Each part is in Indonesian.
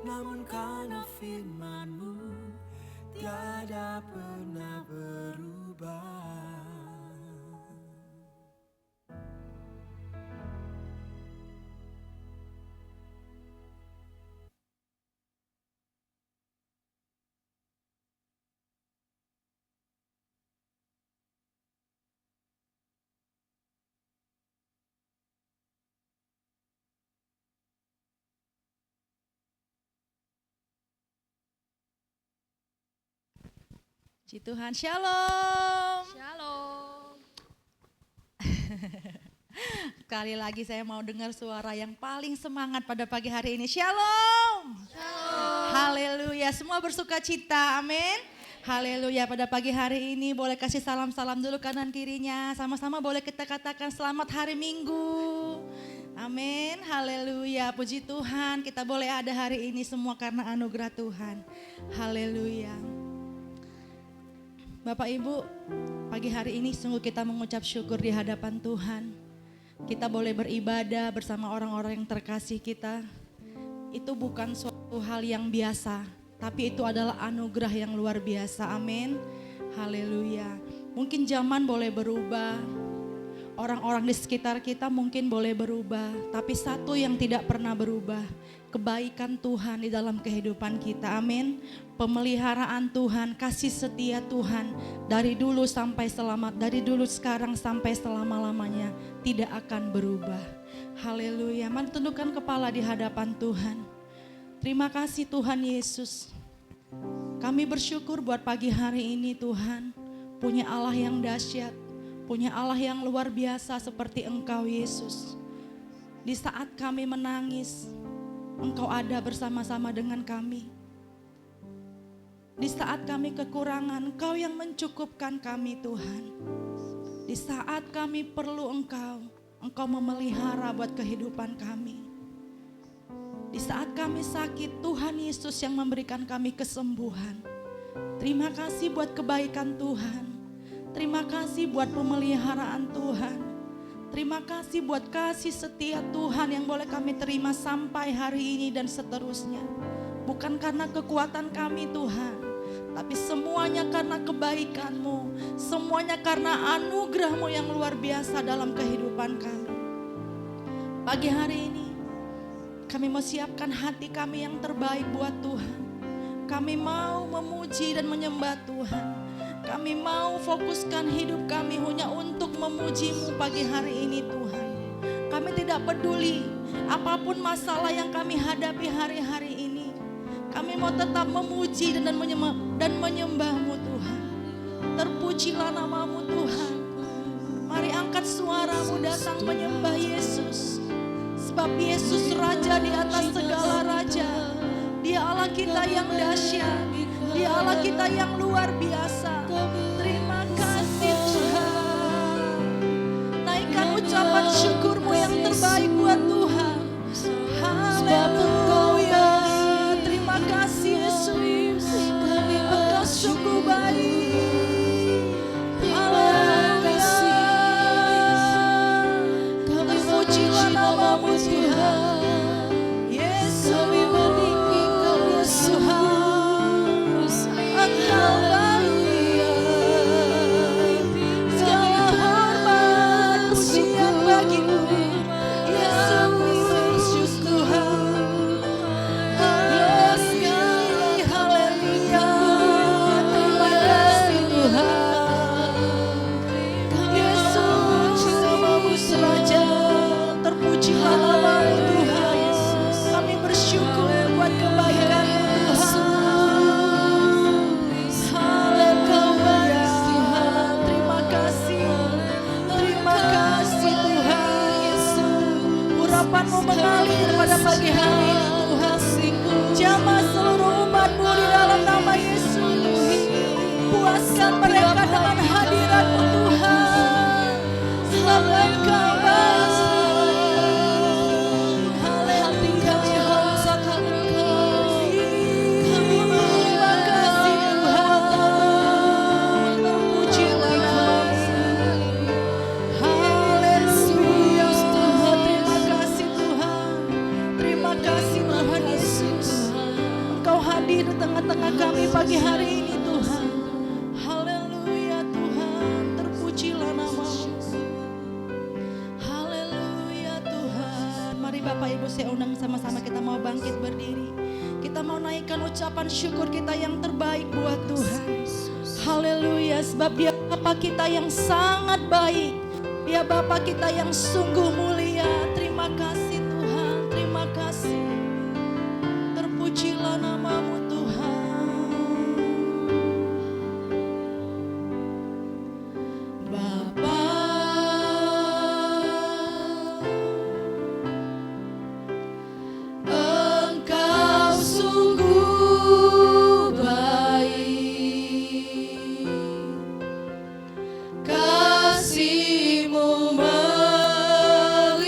namun karena firman-Mu tiada pernah berubah. Puji Tuhan, shalom. Shalom. Sekali lagi saya mau dengar suara yang paling semangat pada pagi hari ini. Shalom. Shalom. Haleluya, semua bersuka cita, amin. Haleluya, pada pagi hari ini boleh kasih salam-salam dulu kanan kirinya. Sama-sama boleh kita katakan selamat hari Minggu. Amin, haleluya, puji Tuhan. Kita boleh ada hari ini semua karena anugerah Tuhan. Haleluya. Bapak Ibu, pagi hari ini sungguh kita mengucap syukur di hadapan Tuhan. Kita boleh beribadah bersama orang-orang yang terkasih kita. Itu bukan suatu hal yang biasa, tapi itu adalah anugerah yang luar biasa. Amin. Haleluya. Mungkin zaman boleh berubah, orang-orang di sekitar kita mungkin boleh berubah, tapi satu yang tidak pernah berubah, kebaikan Tuhan di dalam kehidupan kita. Amin. Pemeliharaan Tuhan, kasih setia Tuhan dari dulu sampai selamat, dari dulu sekarang sampai selama-lamanya tidak akan berubah. Haleluya. Mari tundukkan kepala di hadapan Tuhan. Terima kasih Tuhan Yesus. Kami bersyukur buat pagi hari ini Tuhan, punya Allah yang dahsyat, punya Allah yang luar biasa seperti Engkau Yesus. Di saat kami menangis, Engkau ada bersama-sama dengan kami. Di saat kami kekurangan, Engkau yang mencukupkan kami Tuhan. Di saat kami perlu Engkau memelihara buat kehidupan kami. Di saat kami sakit, Tuhan Yesus yang memberikan kami kesembuhan. Terima kasih buat kebaikan Tuhan. Terima kasih buat pemeliharaan Tuhan. Terima kasih buat kasih setia Tuhan yang boleh kami terima sampai hari ini dan seterusnya. Bukan karena kekuatan kami Tuhan, tapi semuanya karena kebaikan-Mu, semuanya karena anugerah-Mu yang luar biasa dalam kehidupan kami. Pagi hari ini, kami mau siapkan hati kami yang terbaik buat Tuhan. Kami mau memuji dan menyembah Tuhan. Kami mau fokuskan hidup kami hanya untuk memuji-Mu pagi hari ini Tuhan. Kami tidak peduli apapun masalah yang kami hadapi hari-hari ini. Kami mau tetap memuji dan menyembah-Mu Tuhan. Terpujilah nama-Mu Tuhan. Mari angkat suara-Mu datang menyembah Yesus. Sebab Yesus Raja di atas segala raja. Dia Allah kita yang dahsyat. Dia Allah kita yang luar biasa. Terima kasih Tuhan. Naikkan ucapan syukur-Mu yang terbaik buat Tuhan. Haleluya. Terima kasih Yesus. Engkau sungguh baik. Haleluya. Terpujilah nama-Mu Tuhan. Yesus Tuhan. Engkau baik. Segala hormat pujian bagi-Mu. Yesus Tuhan. Haleluya. Terima kasih Tuhan. Yesus nama-Mu Raja. Terpujilah nama-Mu Tuhan. Kami bersyukur buat kebaikan-Mu Tuhan. Haleluya. Terima kasih. Terima kasih Tuhan. Urapan-Mu mengalir pada pagi hari ini Tuhan. Jamah seluruh umat-Mu di dalam nama Yesus. Puaskan mereka dengan hadirat-Mu Tuhan. Sebab Engkau baik. Haleluya. Terima kasih Tuhan. Terpujilah nama-Mu. Haleluya. Terima kasih Tuhan. Terima kasih Tuhan Yesus. hadir di tengah-tengah kami pagi hari ini Tuhan. Haleluya Tuhan, terpujilah nama-Mu. Haleluya Tuhan. Mari Bapak Ibu saya undang sama-sama kita mau bangkit berdiri. Kita mau naikkan ucapan syukur kita yang terbaik buat Tuhan. Haleluya, sebab Dia Bapa kita yang sangat baik. Dia Bapa kita yang sungguh mulia. Terima kasih Tuhan, terima kasih. Terpujilah nama-Mu Tuhan. Bapa, Engkau sungguh baik. Kasih-Mu melimpah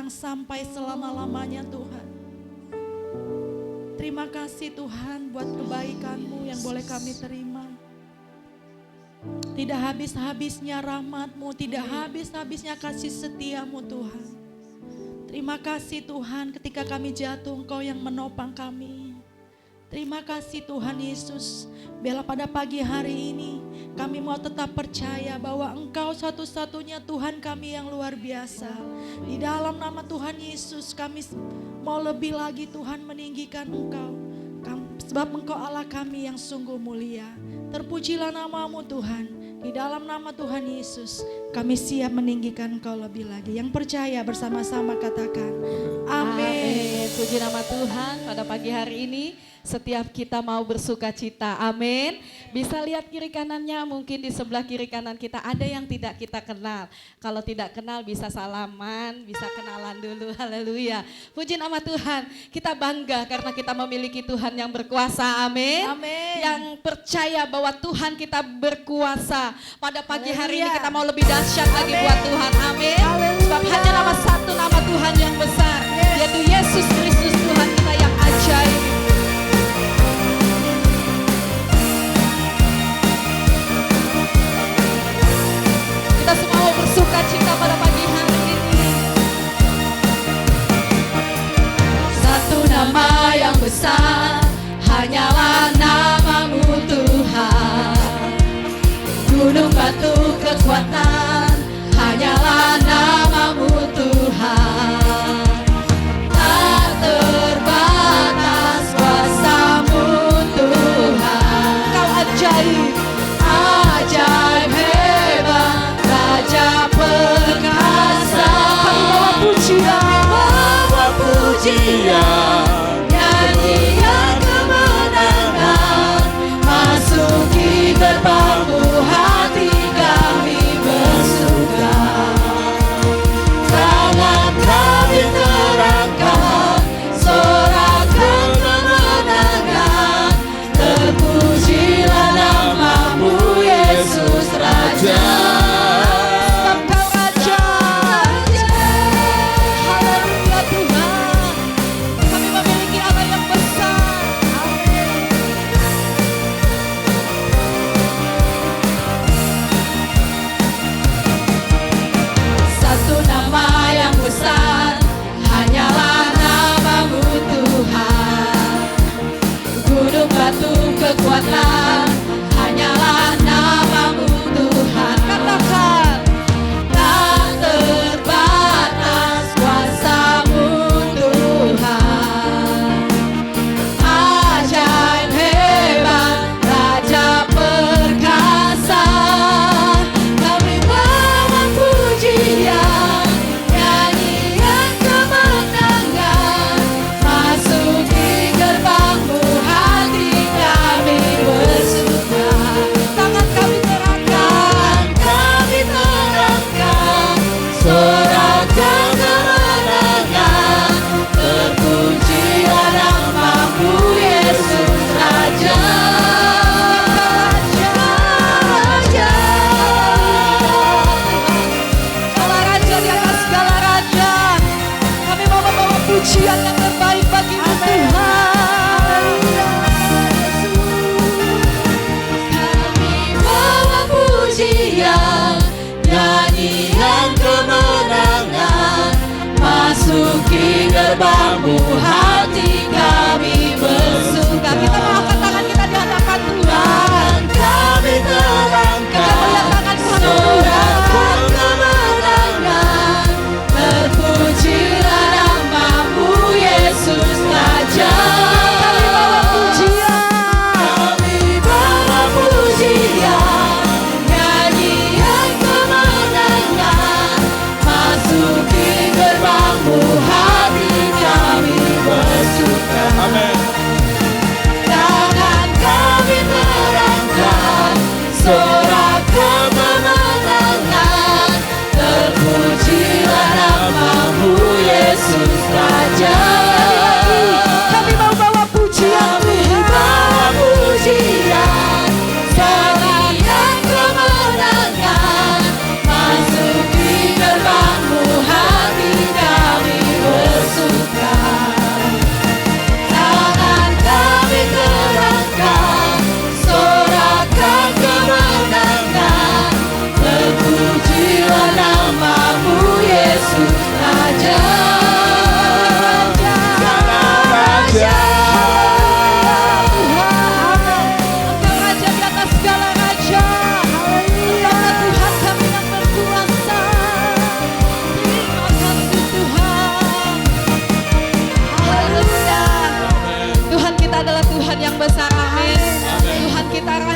sekarang sampai selama-lamanya Tuhan. Terima kasih Tuhan buat kebaikan-Mu yang boleh kami terima. Tidak habis-habisnya rahmat-Mu, tidak habis-habisnya kasih setia-Mu Tuhan. Terima kasih Tuhan ketika kami jatuh Engkau yang menopang kami. Terima kasih Tuhan Yesus, biarlah pada pagi hari ini kami mau tetap percaya bahwa Engkau satu-satunya Tuhan kami yang luar biasa. Di dalam nama Tuhan Yesus kami mau lebih lagi Tuhan meninggikan Engkau. Sebab Engkau Allah kami yang sungguh mulia. Terpujilah nama-Mu Tuhan. Di dalam nama Tuhan Yesus kami siap meninggikan Engkau lebih lagi. Yang percaya bersama-sama katakan amin. Puji nama Tuhan, pada pagi hari ini setiap kita mau bersuka cita, amin. Bisa lihat kiri kanannya, mungkin di sebelah kiri kanan kita ada yang tidak kita kenal. Kalau tidak kenal bisa salaman, bisa kenalan dulu, haleluya. Puji nama Tuhan, kita bangga karena kita memiliki Tuhan yang berkuasa, amin. Amin. Yang percaya bahwa Tuhan kita berkuasa. Pada pagi hari ini kita mau lebih dahsyat lagi buat Tuhan, amin. Sebab hanya nama satu nama Tuhan yang besar, yaitu Yesus Kristus Tuhan kita yang ajaib. Kita semua mau bersuka cita pada pagi hari ini. Satu nama yang besar, hanyalah nama-Mu Tuhan. Gunung batu kekuatan, hanyalah nama-Mu Tuhan. Tak terbatas kuasa-Mu Tuhan. Kau ajaib, ajaib hebat, Raja perkasa. Kami bawa pujian, bawa pujian, nyanyian kemenangan, masuki gerbang-Mu, hati kami bersuka. Tangan kami terangkat, sorakan kemenangan, terpujilah nama-Mu Yesus Raja. Kekuatan, hanyalah nama-Mu Tuhan. Katakan, tak terbatas kuasa-Mu Tuhan. Ajaib hebat, Raja perkasa. Kami bawa pujian, nyanyian kemenangan, masuki gerbang-Mu, hati kami bersuka. Tangan kami terangkat, sorakan kemenangan, terpujilah nama-Mu Yesus Raja. Raja, segala raja di atas segala raja. Kami mau membawa pujian yang terbaik bagi-Mu Tuhan. Pujian, nyanyian kemenangan, masuki gerbang-Mu, hati kami bersuka. Kita mau angkat tangan kita di hadapan Tuhan. Kami terangkat, kita melihat tangan Tuhan, sorakan kemenangan, terpujilah nama-Mu Yesus Raja. Kami bawa pujian, nyanyian kemenangan, masuki gerbang-Mu, hati kami bersuka. Amin.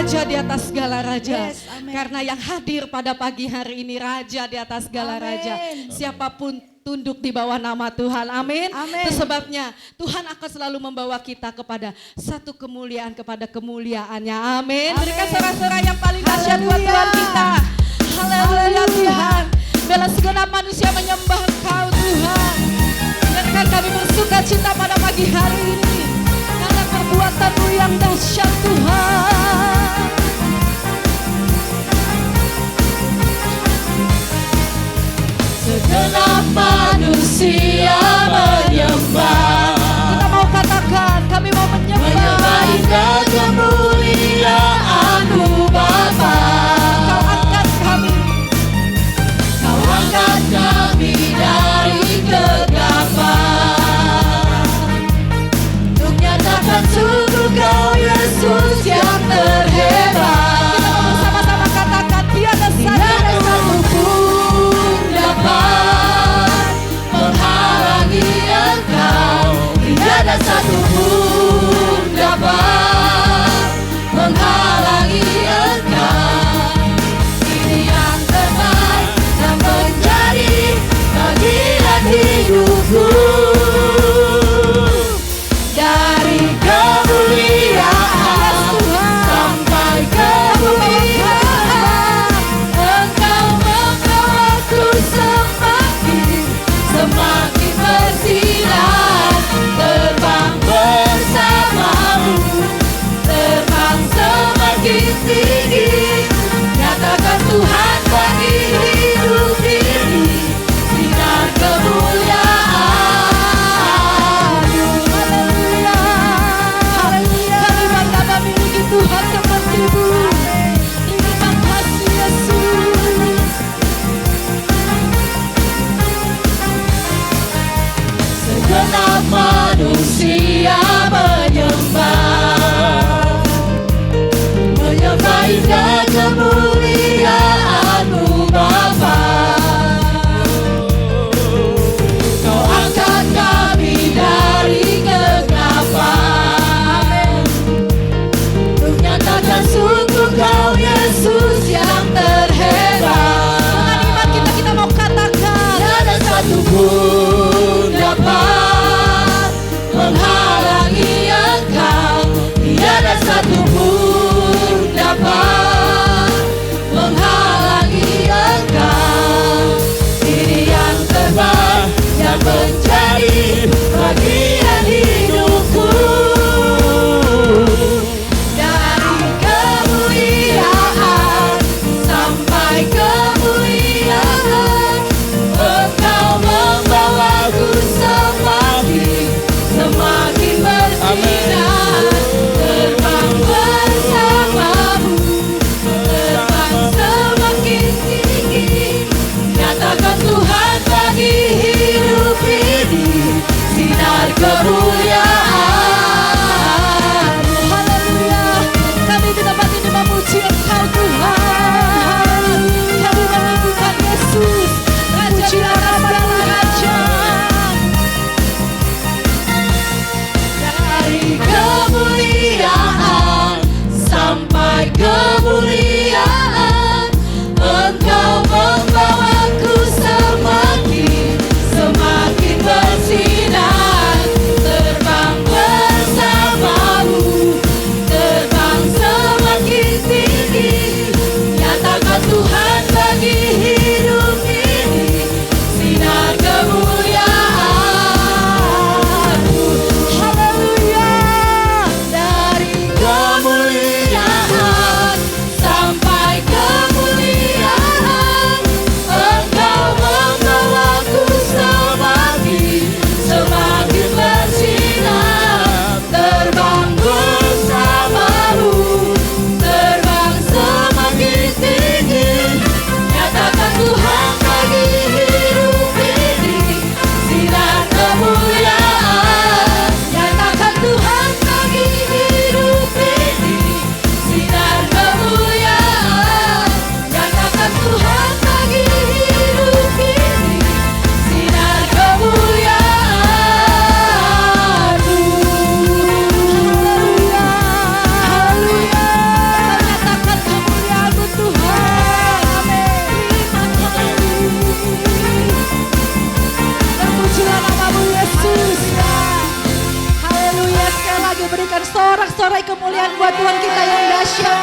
Raja di atas segala raja. Yes, amin. Karena yang hadir pada pagi hari ini Raja di atas segala Amin. raja. Siapapun tunduk di bawah nama Tuhan. Amin. Amin. Itu sebabnya Tuhan akan selalu membawa kita kepada satu kemuliaan kepada kemuliaannya. Amin. Amin. Berikan sorak-sorai yang paling dahsyat buat Haleluya. Tuhan kita. Haleluya Haleluya. Tuhan. Bila segenap manusia menyembah Engkau Tuhan. Biarkan kami bersuka cita pada pagi hari ini. Karena perbuatan-Mu yang dahsyat Tuhan. Segenap manusia menyembah, Kita mau katakan, kami mau menyembah indah kemuliaan-Mu Bapa. Kau angkat kami. Kau angkat kami dari kegelapan, untuk nyatakan sungguh Kau Yesus yang terhebat. Kita mau bersama-sama katakan, tiada Tiada satu satu pun dapat menghalangi Engkau. Tiada satu pun dapat menghalangi Engkau. Ini yang terbaik dan menjadi bagian hidupku. Dari kemuliaan sampai kemuliaan, Engkau membawaku semakin bersinar. Terbang bersamamu, terbang semakin tinggi. Nyatakan Tuhan bagi hidup ini, sinar kemuliaan-Mu. Haleluya, haleluya. Kami bangga memiliki Tuhan seperti-Mu. Terima kasih Yesus. Segenap manusia menyembah, menyembah indah kemuliaan-Mu Bapa. Kau angkat kami dari kegelapan, untuk nyatakan sungguh Kau Yesus yang terhebat. Dengan iman kita mau katakan, Tiada satu pun dapat menghalangi Engkau. Tiada satu pun dapat menghalangi Engkau. Ini yang terbaik yang menjadi bagian hidupku. Dari kemuliaan sampai kemuliaan, Engkau membawaku semakin bersinar. Terbang bersamamu, terbang semakin tinggi. Nyatakan Tuhan bagi hidup ini, sinar kemuliaan-Mu. haleluya. Kami di tempat ini memuji Engkau Tuhan. Kami meninggikan Yesus, Raja di atas segala raja. Dari kemuliaan sampai kemuliaan, Engkau membawaku semakin bersinar. Terbang ciptakan sorak-sorai kemuliaan buat Tuhan kita yang dahsyat.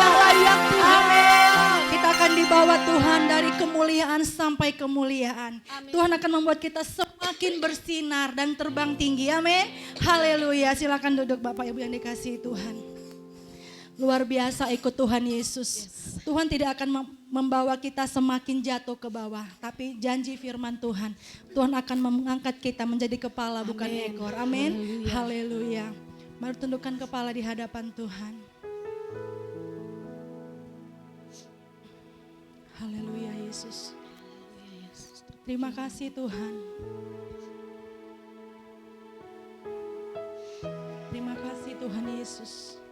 Amin. Kita akan dibawa Tuhan dari kemuliaan sampai kemuliaan. Tuhan akan membuat kita semakin bersinar dan terbang tinggi. Amin. Haleluya. Silakan duduk Bapak Ibu yang dikasihi Tuhan. Luar biasa ikut Tuhan Yesus. Tuhan tidak akan membawa kita semakin jatuh ke bawah. Tapi janji firman Tuhan. Tuhan akan mengangkat kita menjadi kepala bukan ekor. Amin. Haleluya. Mari tundukkan kepala di hadapan Tuhan. Haleluya Yesus. Terima kasih Tuhan. Terima kasih Tuhan Yesus.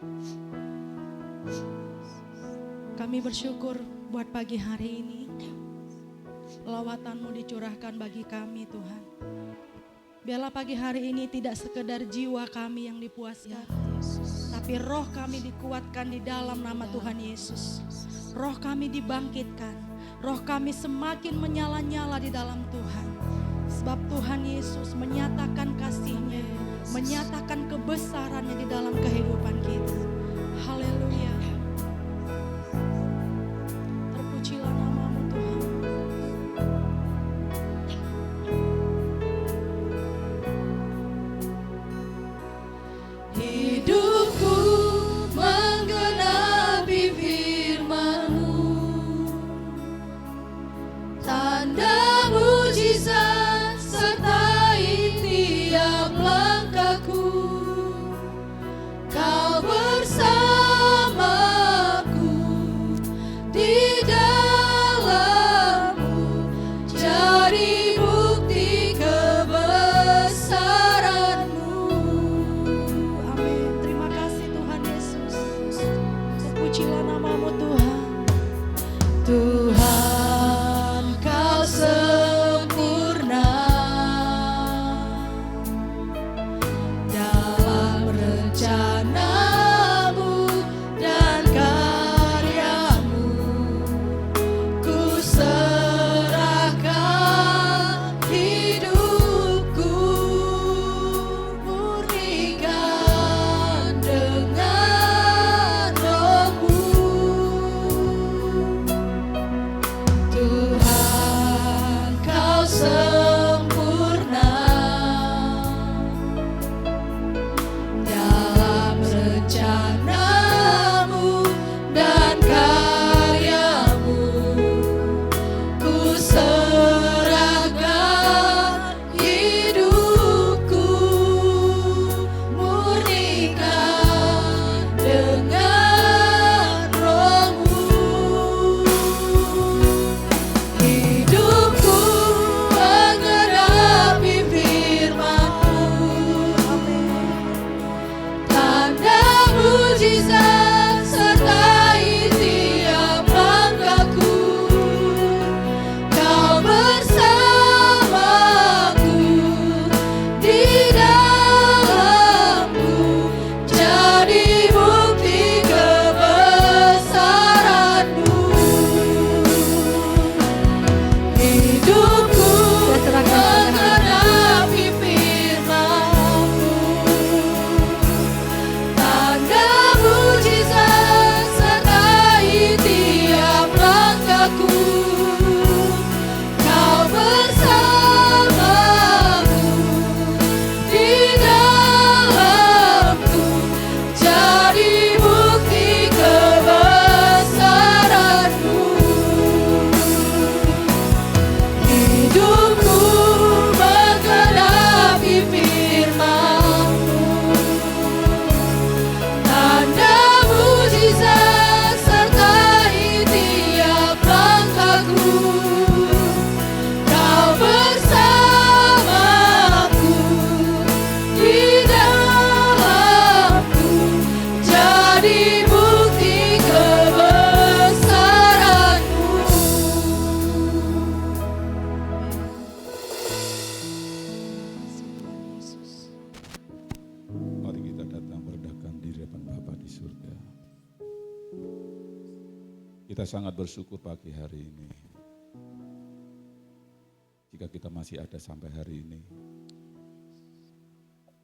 Kami bersyukur buat pagi hari ini. Lawatan-Mu dicurahkan bagi kami Tuhan. Biarlah pagi hari ini tidak sekedar jiwa kami yang dipuaskan. Tapi roh kami dikuatkan di dalam nama Tuhan Yesus. Roh kami dibangkitkan. Roh kami semakin menyala-nyala di dalam Tuhan. Sebab Tuhan Yesus menyatakan kasih-Nya. Menyatakan kebesaran-Nya di dalam kehidupan kita. Haleluya. Terpujilah nama-Mu Tuhan. Hidupku menggenapi firman-Mu, tanda mujizat sertai tiap langkahku. Kau bersamaku di dalam-Mu, jadi bukti kebesaran-Mu. Amin. Terima kasih Tuhan Yesus. Terpujilah nama-Mu Tuhan. Tuhan, Kau sempurna dalam rencana-Mu dan karya-Mu. Ku serahkan hidupku, murnikan dengan Roh-Mu. Tuhan, Kau sempurna dalam rencana-Mu dan karya-Mu. Ku serahkan hidupku, murnikan dengan Roh-Mu. Hidupku menggenapi firman-Mu, tanda mujizat sertai tiap langkahku. Kau bersamaku di dalam-Mu, jadi bukti kebesaran-Mu. Hidupku menggenapi firman-Mu, tanda mujizat sertai tiap langkahku. Kau bersamaku di dalam-Ku, jadi bukti kebesaran-Mu. Hidupku menggenapi firman-Mu, tanda mujizat sertai tiap langkahku. Kau bersamaku di dalam-Ku, jadi bukti kebesaran-Mu. Mari kita datang merendahkan diri depan Bapa di surga. Kita sangat bersyukur pagi hari ini. Jika kita masih ada sampai hari ini.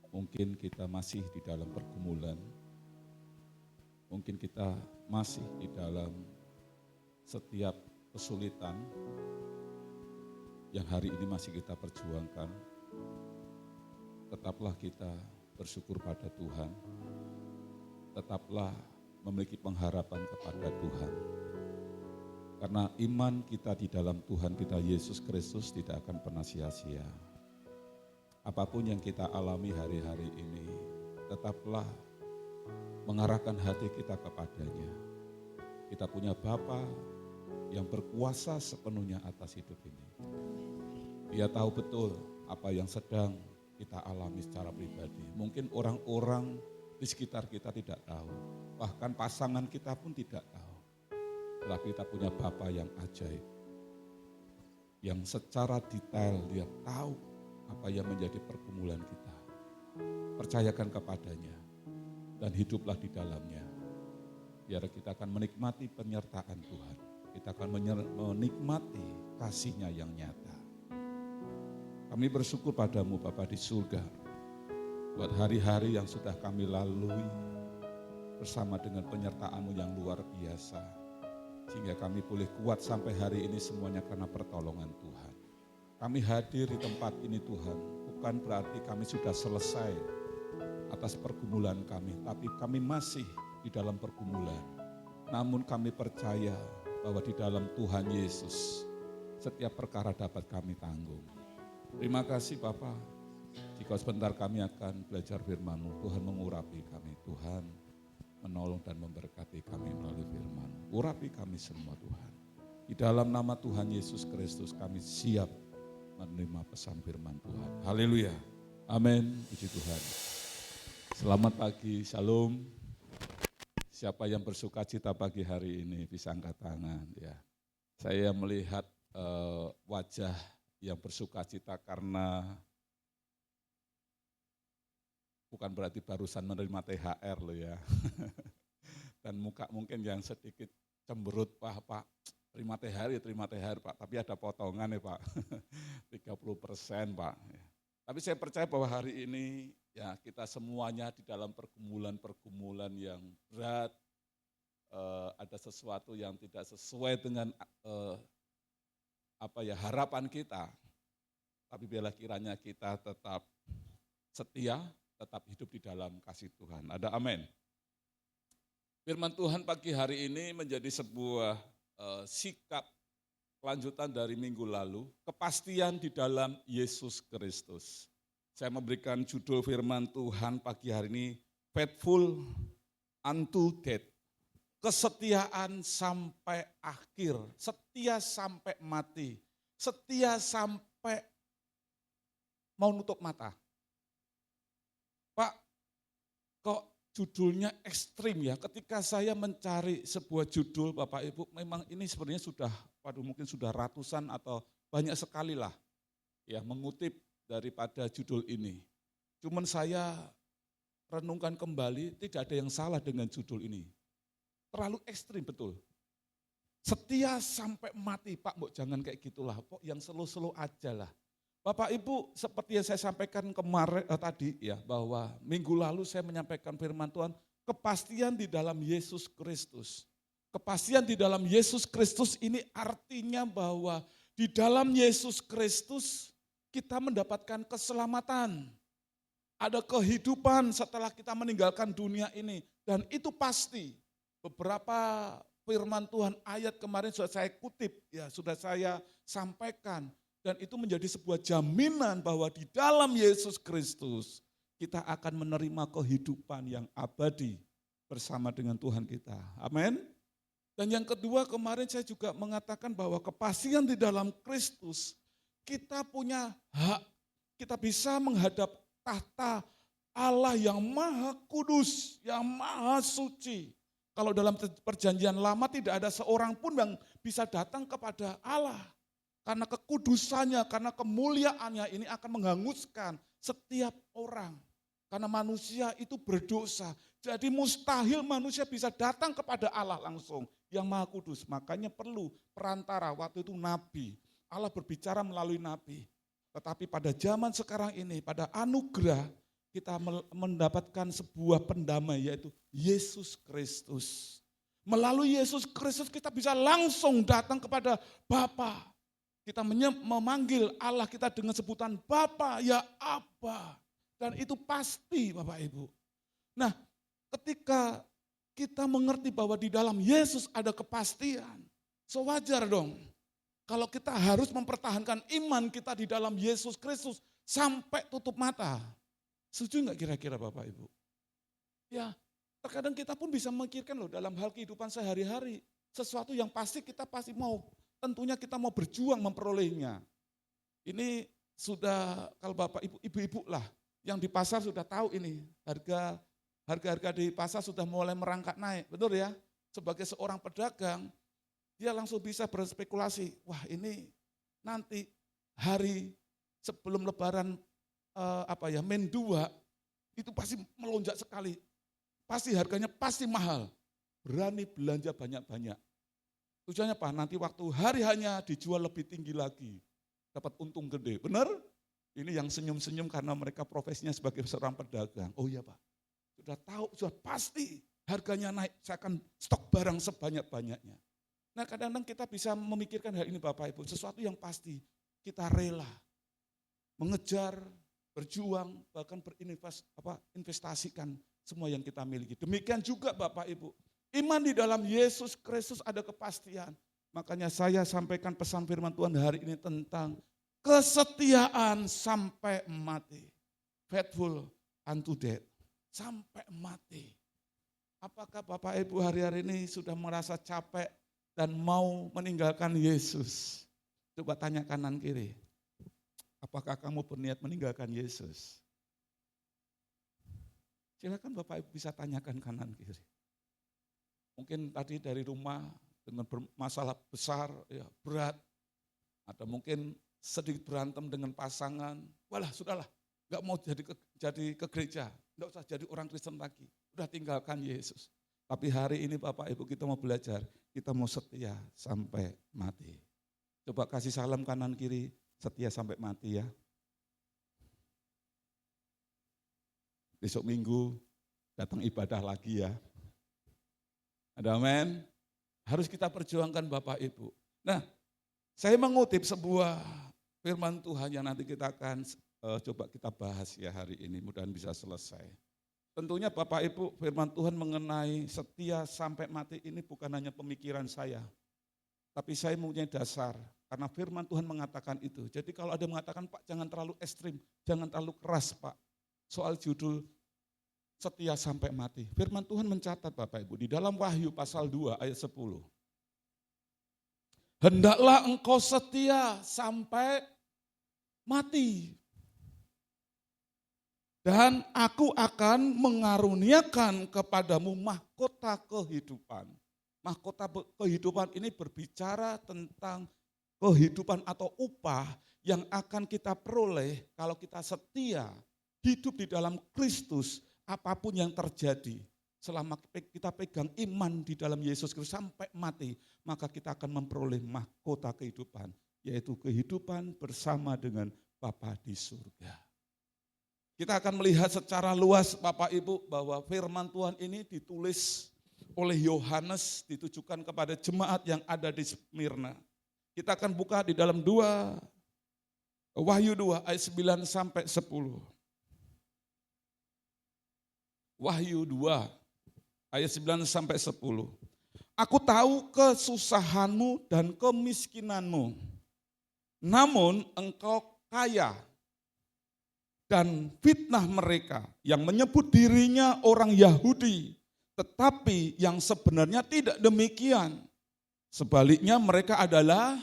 Mungkin kita masih di dalam pergumulan, Mungkin kita masih di dalam setiap kesulitan yang hari ini masih kita perjuangkan. Tetaplah kita bersyukur pada Tuhan. Tetaplah memiliki pengharapan kepada Tuhan. Karena iman kita di dalam Tuhan kita Yesus Kristus tidak akan pernah sia-sia. Apapun yang kita alami hari-hari ini, tetaplah mengarahkan hati kita kepadanya. Kita punya Bapa yang berkuasa sepenuhnya atas hidup ini. Dia tahu betul apa yang sedang kita alami secara pribadi. Mungkin orang-orang di sekitar kita tidak tahu. Bahkan pasangan kita pun tidak tahu. Tetapi kita punya Bapa yang ajaib. Yang secara detail dia tahu apa yang menjadi pergumulan kita. Percayakan kepadanya dan hiduplah di dalamnya. Biar kita akan menikmati penyertaan Tuhan. Kita akan menikmati kasih-Nya yang nyata. Kami bersyukur padamu Bapa di surga. Buat hari-hari yang sudah kami lalui bersama dengan penyertaan-Mu yang luar biasa. Sehingga kami boleh kuat sampai hari ini semuanya karena pertolongan Tuhan. Kami hadir di tempat ini Tuhan, bukan berarti kami sudah selesai atas pergumulan kami, tapi kami masih di dalam pergumulan. Namun kami percaya bahwa di dalam Tuhan Yesus setiap perkara dapat kami tanggung. Terima kasih Bapa, jika sebentar kami akan belajar firman-Mu, Tuhan mengurapi kami, Tuhan menolong dan memberkati kami melalui firman-Mu. Urapi kami semua Tuhan. Di dalam nama Tuhan Yesus Kristus kami siap menerima pesan firman Tuhan. Haleluya. Amin. Puji Tuhan. Selamat pagi, shalom. Siapa yang bersuka cita pagi hari ini bisa angkat tangan. Ya. Saya melihat wajah yang bersuka cita karena bukan berarti barusan menerima THR loh ya. Dan muka mungkin yang sedikit cemberut, Pak, terima THR ya terima THR Pak, tapi ada potongan ya Pak, 30% Pak. Tapi saya percaya bahwa hari ini ya kita semuanya di dalam pergumulan-pergumulan yang berat, ada sesuatu yang tidak sesuai dengan harapan kita. Tapi biarlah kiranya kita tetap setia, tetap hidup di dalam kasih Tuhan. Ada amin. Firman Tuhan pagi hari ini menjadi sebuah sikap lanjutan dari minggu lalu, kepastian di dalam Yesus Kristus. Saya memberikan judul firman Tuhan pagi hari ini, faithful unto death. Kesetiaan sampai akhir, setia sampai mati, setia sampai mau nutup mata. Pak, kok judulnya ekstrim ya? Ketika saya mencari sebuah judul Bapak Ibu, memang ini sebenarnya mungkin sudah ratusan atau banyak sekali lah ya mengutip daripada judul ini. Cuman saya renungkan kembali, tidak ada yang salah dengan judul ini. Terlalu ekstrim betul. Setia sampai mati, Pak, jangan kayak gitulah, Pok yang slow-slow aja lah. Bapak Ibu, seperti yang saya sampaikan kemarin tadi ya, bahwa minggu lalu saya menyampaikan firman Tuhan, kepastian di dalam Yesus Kristus. Kepastian di dalam Yesus Kristus ini artinya bahwa di dalam Yesus Kristus kita mendapatkan keselamatan. Ada kehidupan setelah kita meninggalkan dunia ini. Dan itu pasti. Beberapa firman Tuhan ayat kemarin sudah saya kutip, ya sudah saya sampaikan. Dan itu menjadi sebuah jaminan bahwa di dalam Yesus Kristus kita akan menerima kehidupan yang abadi bersama dengan Tuhan kita. Amin. Dan yang kedua kemarin saya juga mengatakan bahwa kepastian di dalam Kristus kita punya hak. Kita bisa menghadap tahta Allah yang maha kudus, yang maha suci. Kalau dalam perjanjian lama tidak ada seorang pun yang bisa datang kepada Allah. Karena kekudusannya, karena kemuliaannya ini akan menghanguskan setiap orang. Karena manusia itu berdosa. Jadi mustahil manusia bisa datang kepada Allah langsung yang maha kudus. Makanya perlu perantara, waktu itu nabi. Allah berbicara melalui nabi. Tetapi pada zaman sekarang ini, pada anugerah, kita mendapatkan sebuah pendamai yaitu Yesus Kristus. Melalui Yesus Kristus kita bisa langsung datang kepada Bapa. Kita memanggil Allah kita dengan sebutan Bapa, ya Abba. Dan itu pasti Bapak Ibu. Nah, ketika kita mengerti bahwa di dalam Yesus ada kepastian, sewajar dong kalau kita harus mempertahankan iman kita di dalam Yesus Kristus sampai tutup mata. Setuju nggak kira-kira Bapak Ibu? Ya, terkadang kita pun bisa memikirkan loh dalam hal kehidupan sehari-hari. Sesuatu yang pasti kita pasti mau, tentunya kita mau berjuang memperolehnya. Ini sudah kalau Bapak Ibu, ibu-ibu lah yang di pasar sudah tahu ini harga-harga di pasar sudah mulai merangkak naik, betul ya? Sebagai seorang pedagang, dia langsung bisa berspekulasi, wah ini nanti hari sebelum lebaran Min 2, itu pasti melonjak sekali. Pasti harganya pasti mahal. Berani belanja banyak-banyak. Tujuannya apa? Nanti waktu hari hanya dijual lebih tinggi lagi. Dapat untung gede, benar? Ini yang senyum-senyum karena mereka profesinya sebagai seorang pedagang. Oh iya Pak, sudah tahu, sudah pasti harganya naik, saya akan stok barang sebanyak-banyaknya. Nah kadang-kadang kita bisa memikirkan hal ini Bapak Ibu, sesuatu yang pasti kita rela mengejar, berjuang, bahkan investasikan semua yang kita miliki. Demikian juga Bapak Ibu, iman di dalam Yesus Kristus ada kepastian. Makanya saya sampaikan pesan firman Tuhan hari ini tentang kesetiaan sampai mati. Faithful unto death. Sampai mati. Apakah Bapak Ibu hari-hari ini sudah merasa capek dan mau meninggalkan Yesus? Coba tanya kanan kiri. Apakah kamu berniat meninggalkan Yesus? Silakan Bapak Ibu bisa tanyakan kanan kiri. Mungkin tadi dari rumah dengan masalah besar, ya, berat. Atau mungkin sedikit berantem dengan pasangan. Walah sudahlah, gak mau jadi ke gereja. Gak usah jadi orang Kristen lagi. Udah tinggalkan Yesus. Tapi hari ini Bapak Ibu kita mau belajar. Kita mau setia sampai mati. Coba kasih salam kanan kiri. Setia sampai mati ya. Besok Minggu datang ibadah lagi ya. Ada amin? Harus kita perjuangkan Bapak Ibu. Nah, saya mengutip sebuah firman Tuhan yang nanti kita akan coba kita bahas ya hari ini. Mudah-mudahan bisa selesai. Tentunya Bapak Ibu firman Tuhan mengenai setia sampai mati ini bukan hanya pemikiran saya. Tapi saya mempunyai dasar. Karena firman Tuhan mengatakan itu. Jadi kalau ada yang mengatakan, Pak jangan terlalu ekstrim, jangan terlalu keras Pak. Soal judul setia sampai mati. Firman Tuhan mencatat Bapak Ibu, di dalam Wahyu pasal 2 ayat 10. Hendaklah engkau setia sampai mati. Dan aku akan mengaruniakan kepadamu mahkota kehidupan. Mahkota kehidupan ini berbicara tentang kehidupan atau upah yang akan kita peroleh kalau kita setia hidup di dalam Kristus apapun yang terjadi. Selama kita pegang iman di dalam Yesus Kristus sampai mati, maka kita akan memperoleh mahkota kehidupan, yaitu kehidupan bersama dengan Bapa di surga. Kita akan melihat secara luas Bapak Ibu bahwa firman Tuhan ini ditulis oleh Yohanes, ditujukan kepada jemaat yang ada di Smyrna. Kita akan buka di dalam Wahyu 2 ayat 9 sampai 10. Wahyu 2 ayat 9 sampai 10. Aku tahu kesusahanmu dan kemiskinanmu, namun engkau kaya. Dan fitnah mereka yang menyebut dirinya orang Yahudi, tetapi yang sebenarnya tidak demikian. Sebaliknya mereka adalah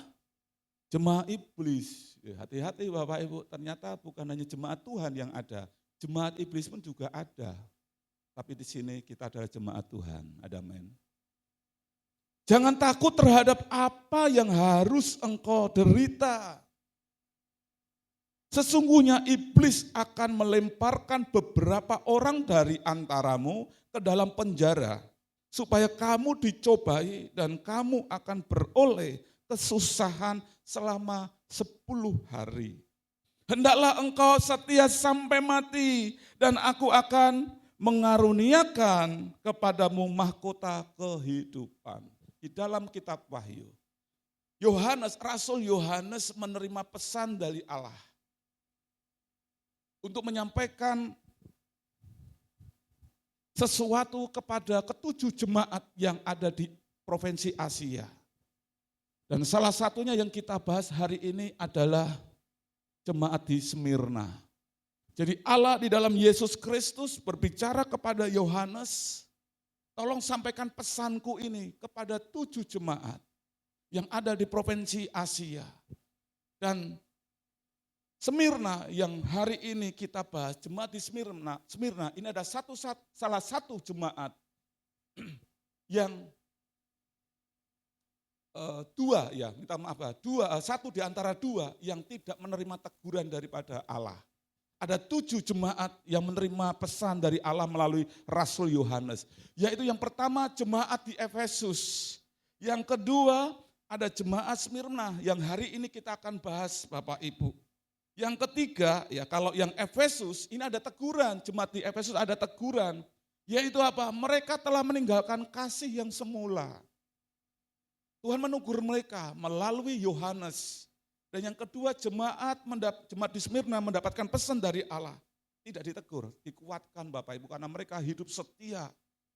jemaat iblis. Hati-hati Bapak Ibu, ternyata bukan hanya jemaat Tuhan yang ada. Jemaat iblis pun juga ada. Tapi di sini kita adalah jemaat Tuhan. Ada amin. Jangan takut terhadap apa yang harus engkau derita. Sesungguhnya iblis akan melemparkan beberapa orang dari antaramu ke dalam penjara, supaya kamu dicobai dan kamu akan beroleh kesusahan selama 10 hari. Hendaklah engkau setia sampai mati dan aku akan mengaruniakan kepadamu mahkota kehidupan. Di dalam kitab Wahyu, Rasul Yohanes menerima pesan dari Allah untuk menyampaikan sesuatu kepada ketujuh jemaat yang ada di provinsi Asia. Dan salah satunya yang kita bahas hari ini adalah jemaat di Smyrna. Jadi Allah di dalam Yesus Kristus berbicara kepada Yohanes, tolong sampaikan pesanku ini kepada 7 jemaat yang ada di provinsi Asia. Dan Smyrna yang hari ini kita bahas, jemaat di Smyrna ini ada salah satu jemaat yang satu di antara 2 yang tidak menerima teguran daripada Allah. Ada 7 jemaat yang menerima pesan dari Allah melalui Rasul Yohanes. Yaitu yang pertama jemaat di Efesus. Yang kedua ada jemaat Smyrna yang hari ini kita akan bahas Bapak Ibu. Yang ketiga ya kalau yang Efesus ini ada teguran, jemaat di Efesus ada teguran. Yaitu apa? Mereka telah meninggalkan kasih yang semula. Tuhan menegur mereka melalui Yohanes. Dan yang kedua jemaat di Smyrna mendapatkan pesan dari Allah. Tidak ditegur, dikuatkan Bapak Ibu karena mereka hidup setia.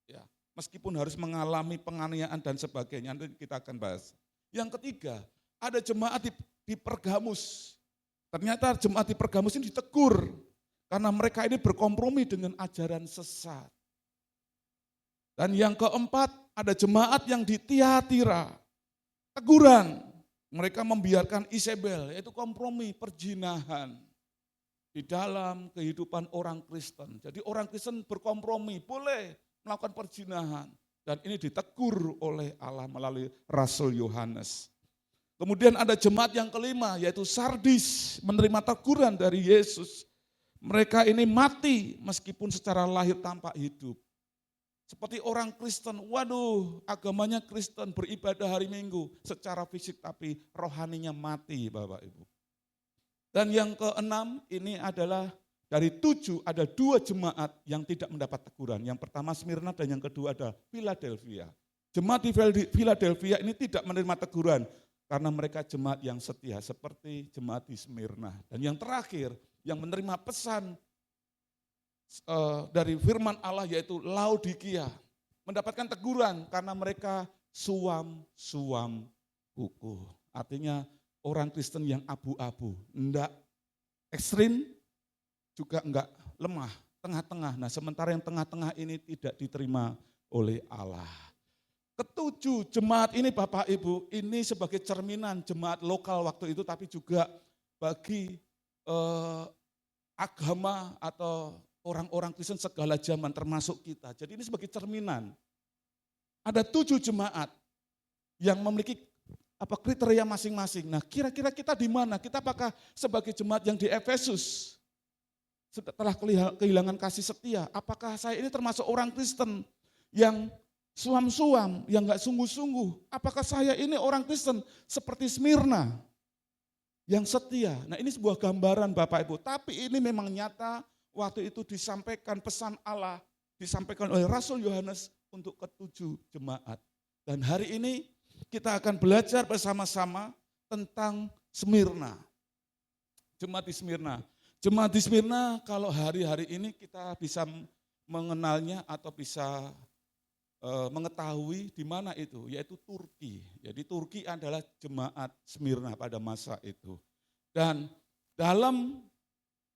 Ya, meskipun harus mengalami penganiayaan dan sebagainya, nanti kita akan bahas. Yang ketiga, ada jemaat di Pergamus. Ternyata jemaat di Pergamus ini ditegur karena mereka ini berkompromi dengan ajaran sesat. Dan yang keempat, ada jemaat yang di Tiatira. Teguran, mereka membiarkan Isabel, yaitu kompromi perzinahan di dalam kehidupan orang Kristen. Jadi orang Kristen berkompromi, boleh melakukan perzinahan. Dan ini ditegur oleh Allah melalui Rasul Yohanes. Kemudian ada jemaat yang kelima, yaitu Sardis, menerima teguran dari Yesus. Mereka ini mati meskipun secara lahir tampak hidup. Seperti orang Kristen, waduh agamanya Kristen beribadah hari Minggu secara fisik tapi rohaninya mati Bapak Ibu. Dan yang keenam ini adalah dari 7 ada 2 jemaat yang tidak mendapat teguran. Yang pertama Smyrna dan yang kedua ada Philadelphia. Jemaat di Philadelphia ini tidak menerima teguran karena mereka jemaat yang setia seperti jemaat di Smyrna. Dan yang terakhir yang menerima pesan dari firman Allah yaitu Laodikia mendapatkan teguran karena mereka suam kuku. Artinya orang Kristen yang abu-abu, enggak ekstrim juga enggak lemah, tengah-tengah. Nah sementara yang tengah-tengah ini tidak diterima oleh Allah. Ketujuh jemaat ini Bapak Ibu ini sebagai cerminan jemaat lokal waktu itu tapi juga bagi agama atau orang-orang Kristen segala zaman termasuk kita. Jadi ini sebagai cerminan. Ada 7 jemaat yang memiliki kriteria masing-masing. Nah kira-kira kita di mana? Kita apakah sebagai jemaat yang di Efesus setelah kehilangan kasih setia? Apakah saya ini termasuk orang Kristen yang suam-suam, yang gak sungguh-sungguh? Apakah saya ini orang Kristen seperti Smyrna yang setia? Nah ini sebuah gambaran Bapak Ibu. Tapi ini memang nyata. Waktu itu disampaikan pesan Allah, disampaikan oleh Rasul Yohanes untuk ke-7 jemaat. Dan hari ini kita akan belajar bersama-sama tentang Smyrna. Jemaat di Smyrna. Jemaat di Smyrna kalau hari-hari ini kita bisa mengenalnya atau bisa mengetahui di mana itu, yaitu Turki. Jadi Turki adalah jemaat Smyrna pada masa itu. Dan dalam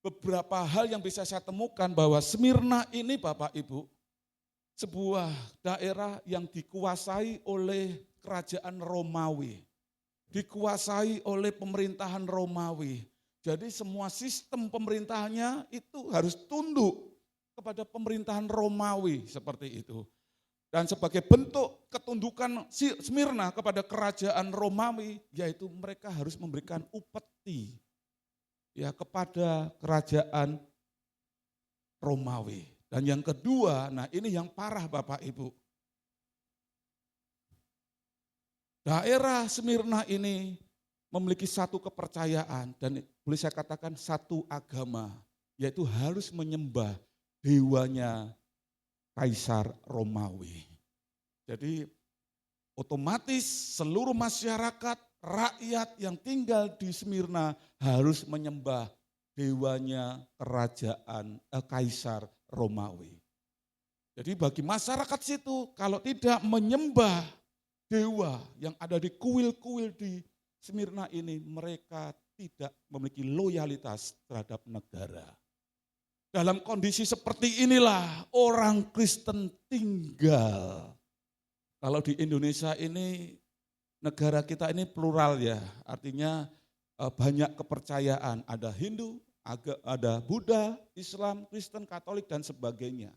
beberapa hal yang bisa saya temukan bahwa Smyrna ini Bapak Ibu, sebuah daerah yang dikuasai oleh kerajaan Romawi, dikuasai oleh pemerintahan Romawi. Jadi semua sistem pemerintahannya itu harus tunduk kepada pemerintahan Romawi seperti itu. Dan sebagai bentuk ketundukan Smyrna kepada kerajaan Romawi, yaitu mereka harus memberikan upeti ya kepada kerajaan Romawi. Dan yang kedua, nah ini yang parah Bapak Ibu. Daerah Smyrna ini memiliki satu kepercayaan dan boleh saya katakan satu agama, yaitu harus menyembah dewanya Kaisar Romawi. Jadi otomatis seluruh masyarakat, rakyat yang tinggal di Smyrna harus menyembah dewanya kerajaan Kaisar Romawi. Jadi bagi masyarakat situ kalau tidak menyembah dewa yang ada di kuil-kuil di Smyrna ini, mereka tidak memiliki loyalitas terhadap negara. Dalam kondisi seperti inilah orang Kristen tinggal. Kalau di Indonesia ini, negara kita ini plural ya, artinya banyak kepercayaan. Ada Hindu, ada Buddha, Islam, Kristen, Katolik, dan sebagainya.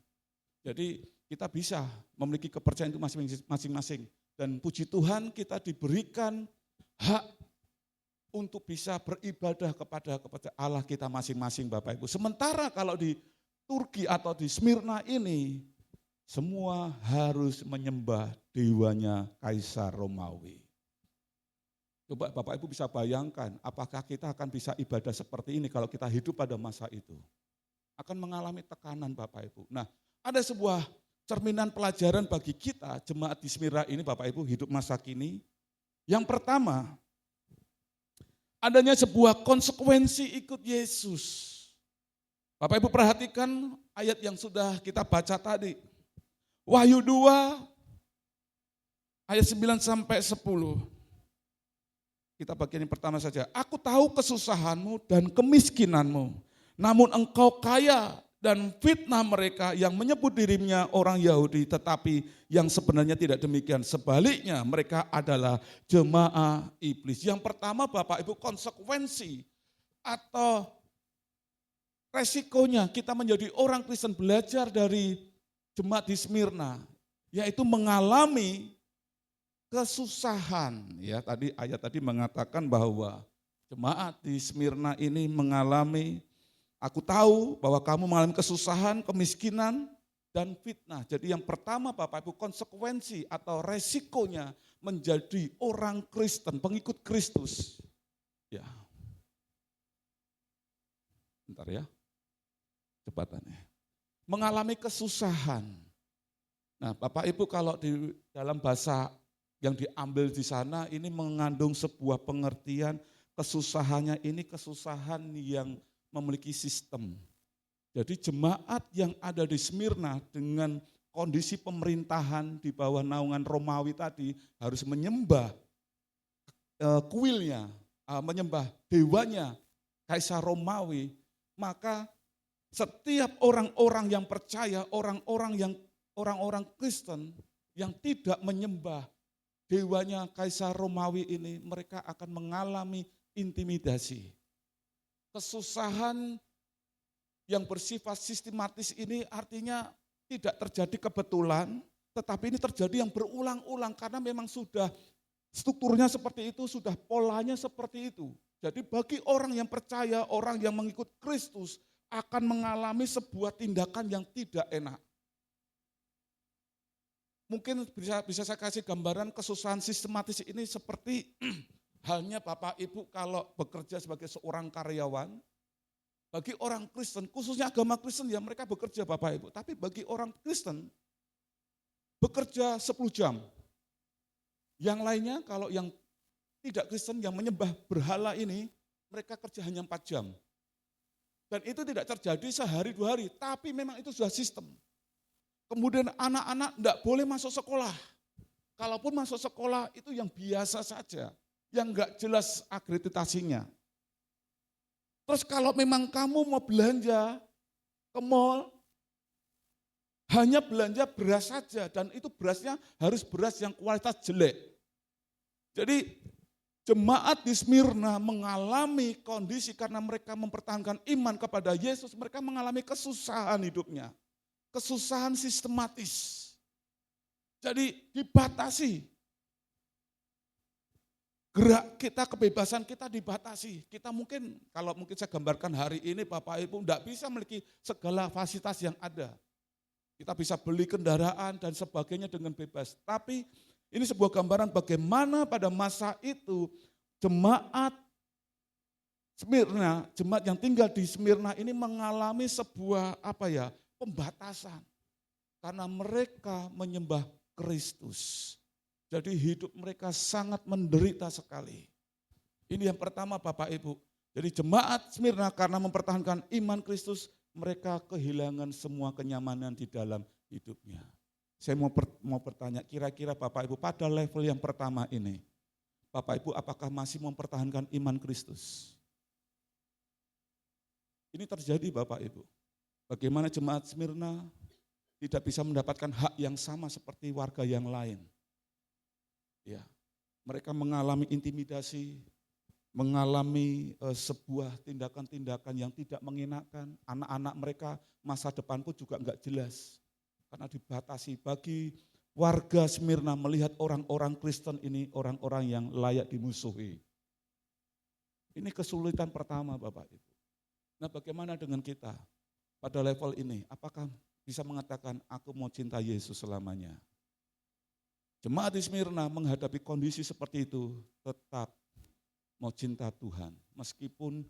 Jadi kita bisa memiliki kepercayaan itu masing-masing. Dan puji Tuhan kita diberikan hak untuk bisa beribadah kepada Allah kita masing-masing Bapak Ibu. Sementara kalau di Turki atau di Smyrna ini, semua harus menyembah dewanya Kaisar Romawi. Coba Bapak Ibu bisa bayangkan, apakah kita akan bisa ibadah seperti ini kalau kita hidup pada masa itu? Akan mengalami tekanan Bapak Ibu. Nah, ada sebuah cerminan pelajaran bagi kita, jemaat di Smyrna ini Bapak Ibu hidup masa kini. Yang pertama, adanya sebuah konsekuensi ikut Yesus. Bapak Ibu perhatikan ayat yang sudah kita baca tadi. Wahyu 2 ayat 9 sampai 10. Kita bagian yang pertama saja. Aku tahu kesusahanmu dan kemiskinanmu, namun engkau kaya, dan fitnah mereka yang menyebut dirinya orang Yahudi tetapi yang sebenarnya tidak demikian. Sebaliknya mereka adalah jemaah iblis. Yang pertama Bapak Ibu, konsekuensi atau resikonya kita menjadi orang Kristen, belajar dari jemaat di Smyrna, yaitu mengalami kesusahan. Ya, tadi ayat tadi mengatakan bahwa jemaat di Smyrna ini mengalami, aku tahu bahwa kamu mengalami kesusahan, kemiskinan, dan fitnah. Jadi yang pertama Bapak Ibu, konsekuensi atau resikonya menjadi orang Kristen, pengikut Kristus. Ya, bentar ya, cepatannya. Mengalami kesusahan. Nah Bapak Ibu kalau di dalam bahasa yang diambil di sana ini mengandung sebuah pengertian kesusahannya ini kesusahan yang memiliki sistem. Jadi jemaat yang ada di Smyrna dengan kondisi pemerintahan di bawah naungan Romawi tadi harus menyembah kuilnya, menyembah dewanya Kaisar Romawi. Maka setiap orang-orang yang percaya, orang-orang Kristen yang tidak menyembah dewanya Kaisar Romawi ini, mereka akan mengalami intimidasi. Kesusahan yang bersifat sistematis ini artinya tidak terjadi kebetulan, tetapi ini terjadi yang berulang-ulang karena memang sudah strukturnya seperti itu, sudah polanya seperti itu. Jadi bagi orang yang percaya, orang yang mengikut Kristus akan mengalami sebuah tindakan yang tidak enak. Mungkin bisa saya kasih gambaran kesusahan sistematis ini seperti halnya Bapak Ibu kalau bekerja sebagai seorang karyawan, bagi orang Kristen, khususnya agama Kristen ya mereka bekerja Bapak Ibu, tapi bagi orang Kristen bekerja 10 jam. Yang lainnya kalau yang tidak Kristen yang menyembah berhala ini, mereka kerja hanya 4 jam. Dan itu tidak terjadi sehari 2 hari, tapi memang itu sudah sistem. Kemudian anak-anak tidak boleh masuk sekolah. Kalaupun masuk sekolah itu yang biasa saja, yang enggak jelas akreditasinya. Terus kalau memang kamu mau belanja ke mall, hanya belanja beras saja dan itu berasnya harus beras yang kualitas jelek. Jadi jemaat di Smyrna mengalami kondisi karena mereka mempertahankan iman kepada Yesus, mereka mengalami kesusahan hidupnya. Kesusahan sistematis. Jadi dibatasi. Gerak kita, kebebasan kita dibatasi. Kita mungkin, kalau mungkin saya gambarkan hari ini Bapak Ibu tidak bisa memiliki segala fasilitas yang ada. Kita bisa beli kendaraan dan sebagainya dengan bebas. Tapi ini sebuah gambaran bagaimana pada masa itu jemaat Smyrna, jemaat yang tinggal di Smyrna ini mengalami sebuah pembatasan. Karena mereka menyembah Kristus. Jadi hidup mereka sangat menderita sekali. Ini yang pertama Bapak Ibu. Jadi jemaat Smyrna karena mempertahankan iman Kristus, mereka kehilangan semua kenyamanan di dalam hidupnya. Saya mau bertanya, kira-kira Bapak Ibu pada level yang pertama ini, Bapak Ibu apakah masih mempertahankan iman Kristus? Ini terjadi Bapak Ibu. Bagaimana jemaat Smyrna tidak bisa mendapatkan hak yang sama seperti warga yang lain. Ya, mereka mengalami intimidasi, mengalami sebuah tindakan-tindakan yang tidak mengenakan. Anak-anak mereka masa depan pun juga enggak jelas. Karena dibatasi. Bagi warga Smyrna melihat orang-orang Kristen ini orang-orang yang layak dimusuhi. Ini kesulitan pertama Bapak Ibu. Nah bagaimana dengan kita pada level ini? Apakah bisa mengatakan aku mau cinta Yesus selamanya? Jemaat di Smyrna menghadapi kondisi seperti itu tetap mau cinta Tuhan. Meskipun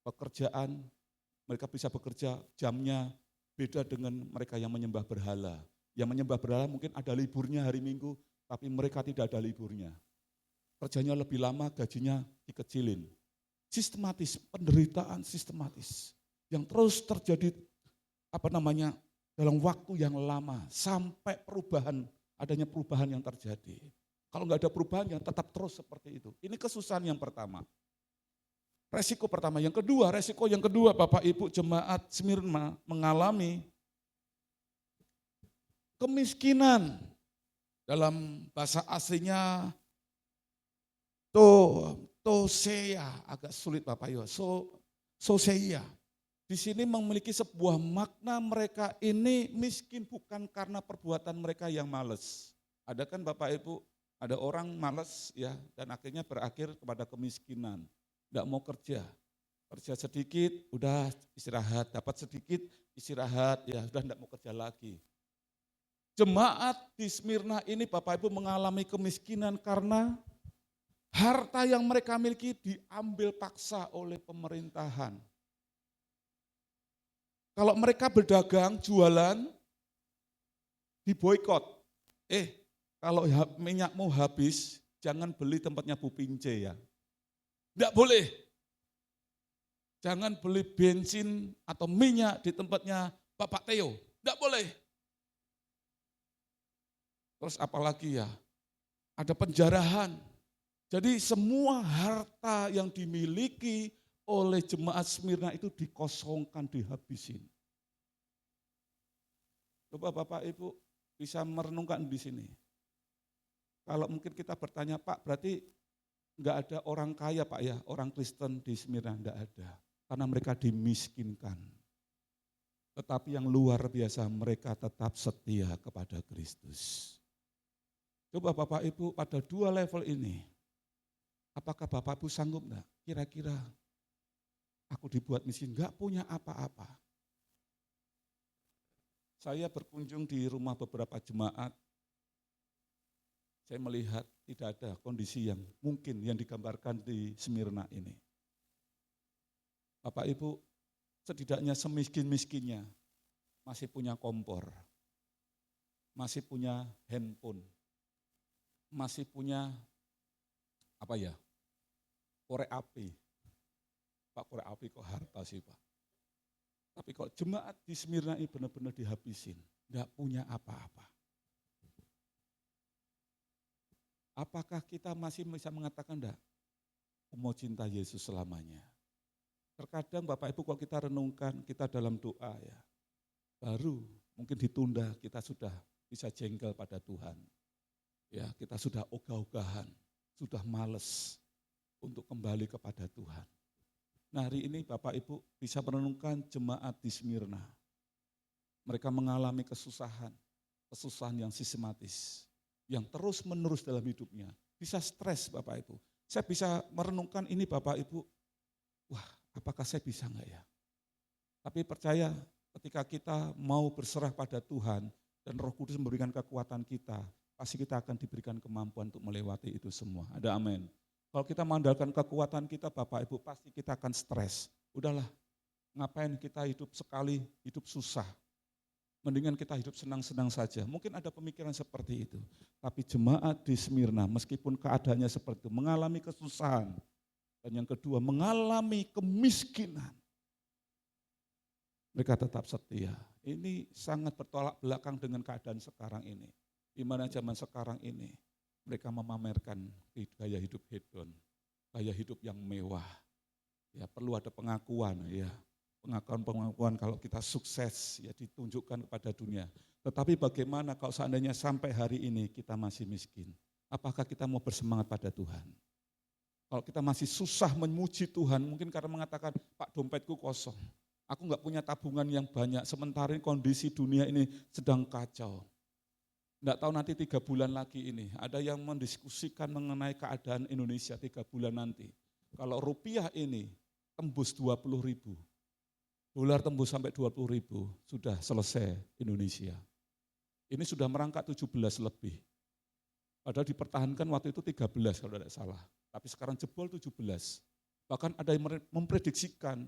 pekerjaan mereka bisa bekerja jamnya beda dengan mereka yang menyembah berhala. Yang menyembah berhala mungkin ada liburnya hari Minggu, tapi mereka tidak ada liburnya. Kerjanya lebih lama, gajinya dikecilin. Sistematis, penderitaan sistematis. Yang terus terjadi dalam waktu yang lama sampai adanya perubahan yang terjadi. Kalau nggak ada perubahan yang tetap terus seperti itu. Ini kesusahan yang pertama. Resiko pertama. Resiko yang kedua Bapak Ibu jemaat Smyrna mengalami kemiskinan. Dalam bahasa aslinya Tosea, agak sulit Bapak Ibu. Soseia. Di sini memiliki sebuah makna mereka ini miskin bukan karena perbuatan mereka yang malas. Ada kan Bapak Ibu, ada orang malas ya dan akhirnya berakhir kepada kemiskinan. Tidak mau kerja sedikit, udah istirahat, dapat sedikit, istirahat, ya sudah tidak mau kerja lagi. Jemaat di Smyrna ini Bapak Ibu mengalami kemiskinan karena harta yang mereka miliki diambil paksa oleh pemerintahan. Kalau mereka berdagang, jualan, diboikot. Kalau minyakmu habis, jangan beli tempatnya Bu Pince ya. Tidak boleh. Jangan beli bensin atau minyak di tempatnya Bapak Theo. Tidak boleh. Terus apalagi ya, ada penjarahan. Jadi semua harta yang dimiliki oleh jemaat Smyrna itu dikosongkan, dihabisin. Coba Bapak Ibu bisa merenungkan di sini. Kalau mungkin kita bertanya, Pak berarti enggak ada orang kaya Pak ya, orang Kristen di Smyrna, enggak ada. Karena mereka dimiskinkan. Tetapi yang luar biasa mereka tetap setia kepada Kristus. Coba Bapak Ibu pada dua level ini, apakah Bapak Ibu sanggup enggak? Kira-kira aku dibuat miskin, enggak punya apa-apa. Saya berkunjung di rumah beberapa jemaat, saya melihat tidak ada kondisi yang mungkin yang digambarkan di Smyrna ini. Bapak Ibu, setidaknya semiskin-miskinnya masih punya kompor, masih punya handphone, masih punya korek api. Pak, korek api kok harta sih Pak. Tapi kok jemaat di Smyrna ini benar-benar dihabisin, enggak punya apa-apa. Apakah kita masih bisa mengatakan enggak? Aku mau cinta Yesus selamanya. Terkadang Bapak Ibu kalau kita renungkan, kita dalam doa ya, baru mungkin ditunda kita sudah bisa jengkel pada Tuhan. Ya, kita sudah ogah-ogahan, sudah males untuk kembali kepada Tuhan. Nah hari ini Bapak Ibu bisa merenungkan jemaat di Smyrna. Mereka mengalami kesusahan yang sistematis, yang terus menerus dalam hidupnya. Bisa stres Bapak Ibu. Saya bisa merenungkan ini Bapak Ibu, wah apakah saya bisa enggak ya? Tapi percaya ketika kita mau berserah pada Tuhan dan Roh Kudus memberikan kekuatan kita, pasti kita akan diberikan kemampuan untuk melewati itu semua. Ada amin. Kalau kita mengandalkan kekuatan kita Bapak Ibu, pasti kita akan stres. Udahlah, ngapain kita hidup sekali, hidup susah. Mendingan kita hidup senang-senang saja. Mungkin ada pemikiran seperti itu. Tapi jemaat di Smyrna, meskipun keadaannya seperti itu, mengalami kesusahan. Dan yang kedua, mengalami kemiskinan. Mereka tetap setia. Ini sangat bertolak belakang dengan keadaan sekarang ini. Di mana zaman sekarang ini, mereka memamerkan gaya hidup hedon, gaya hidup yang mewah. Ya, perlu ada pengakuan ya. Pengakuan kalau kita sukses ya ditunjukkan kepada dunia. Tetapi bagaimana kalau seandainya sampai hari ini kita masih miskin? Apakah kita mau bersemangat pada Tuhan? Kalau kita masih susah memuji Tuhan, mungkin karena mengatakan, Pak dompetku kosong. Aku enggak punya tabungan yang banyak, sementara kondisi dunia ini sedang kacau. Enggak tahu nanti 3 bulan lagi ini, ada yang mendiskusikan mengenai keadaan Indonesia 3 bulan nanti. Kalau rupiah ini tembus 20.000, dolar tembus sampai 20.000, sudah selesai Indonesia. Ini sudah merangkak 17 lebih. Padahal dipertahankan waktu itu 13 kalau tidak salah, tapi sekarang jebol 17. Bahkan ada yang memprediksikan